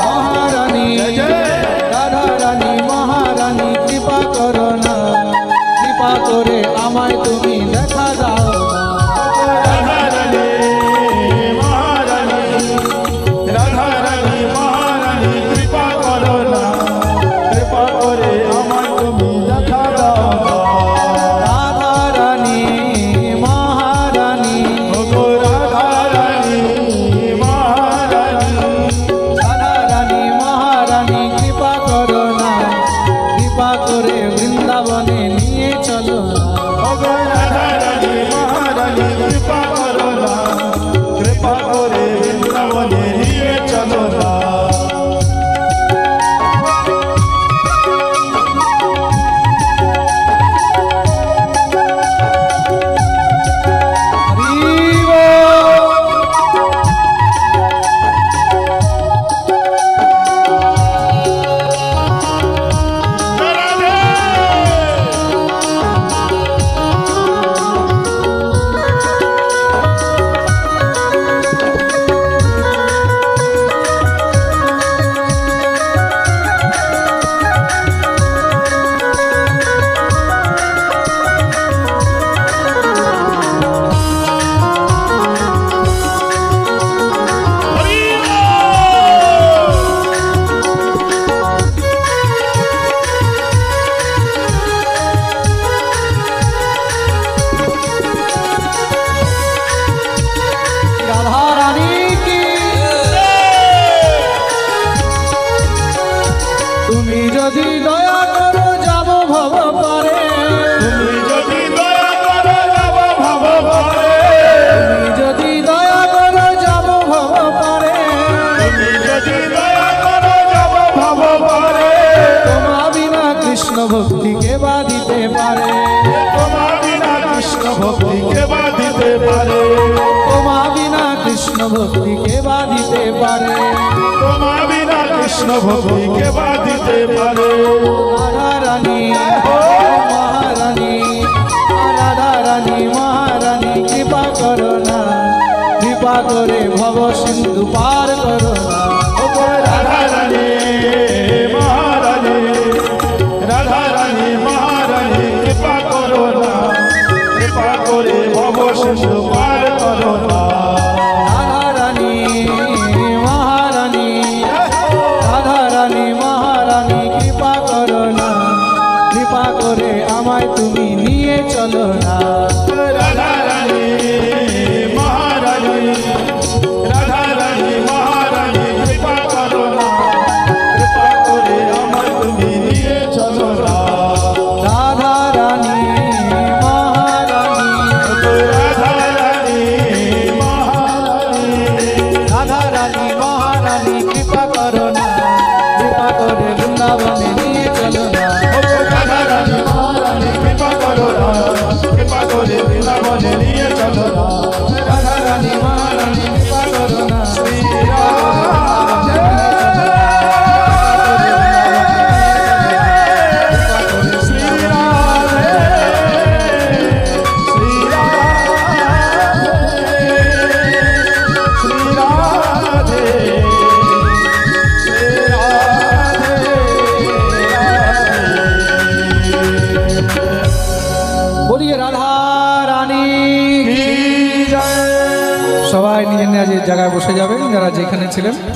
মহারানী রাধা রানী মহারানী কৃপা করো না কৃপা করে আমায় তুমি দেখা দাও রাধা রানী মহারানী রাধা রানী মহারানী কৃপা করো না কৃপা করে আমায় তুমি দেখা দাও রাধা রানী মহারানী ওগো রাধা রানী মহারানী রাধা রানী মহারানী কৃপা করো না কৃপা করে বৃন্দাবনে নিয়ে চলো ওগো রাধা রানী মহারানী কৃপা করো না কৃপা করে বৃন্দাবনে নিয়ে চলো না হরি বল। রাধা রানী কি তুমি যদি দয়া করো যাব ভব পারে তুমি যদি দয়া করো যাব ভব পারে তুমি যদি দয়া করো যাব ভব পারে তুমি যদি দয়া করো যাব ভব পারে তোমা বিনা কৃষ্ণ ভক্তি কে বাঁধিতে পারে তোমার বিনা কৃষ্ণ ভক্তি কে বাঁধিতে পারে তোমা বিনা কৃষ্ণ ভক্তি কে বাঁধিতে পারে তোমার বিনা কৃষ্ণ ভক্তি কে বাঁধিতে পারে রাধা রানী মহারানী রাধা রানী মহারানী কৃপা করো না কৃপা করে ভব সিন্ধু পার করো না ওগো রাধা রানী মহারানী রাধা রানী মহারানী কৃপা করো না কৃপা করে ভব সিন্ধু পার করো না রাধা রানী মহারানী রাধা রানী মহারানী কৃপা করো না কৃপা করে আমায় তুমি নিয়ে চলো না রাধা রানী মহারানী রাধা রানী মহারানী কৃপা করো না কৃপা করে আমায় তুমি নিয়ে চলো না রাধা রানী মহারানী রাধা রানী মহারানী রাধা রানী মহারানী কৃপা করো না কৃপা করে বৃন্দাবনে নিয়ে চলো না রাধা রানী মহারানী কৃপা করো না কৃপা করে বৃন্দাবনে নিয়ে চলো না রাধা রানী মহারানী কৃপা করো না শ্রী রাধে শ্রী রাধে শ্রী রাধে শ্রী রাধে শ্রী রাধে ছিলেন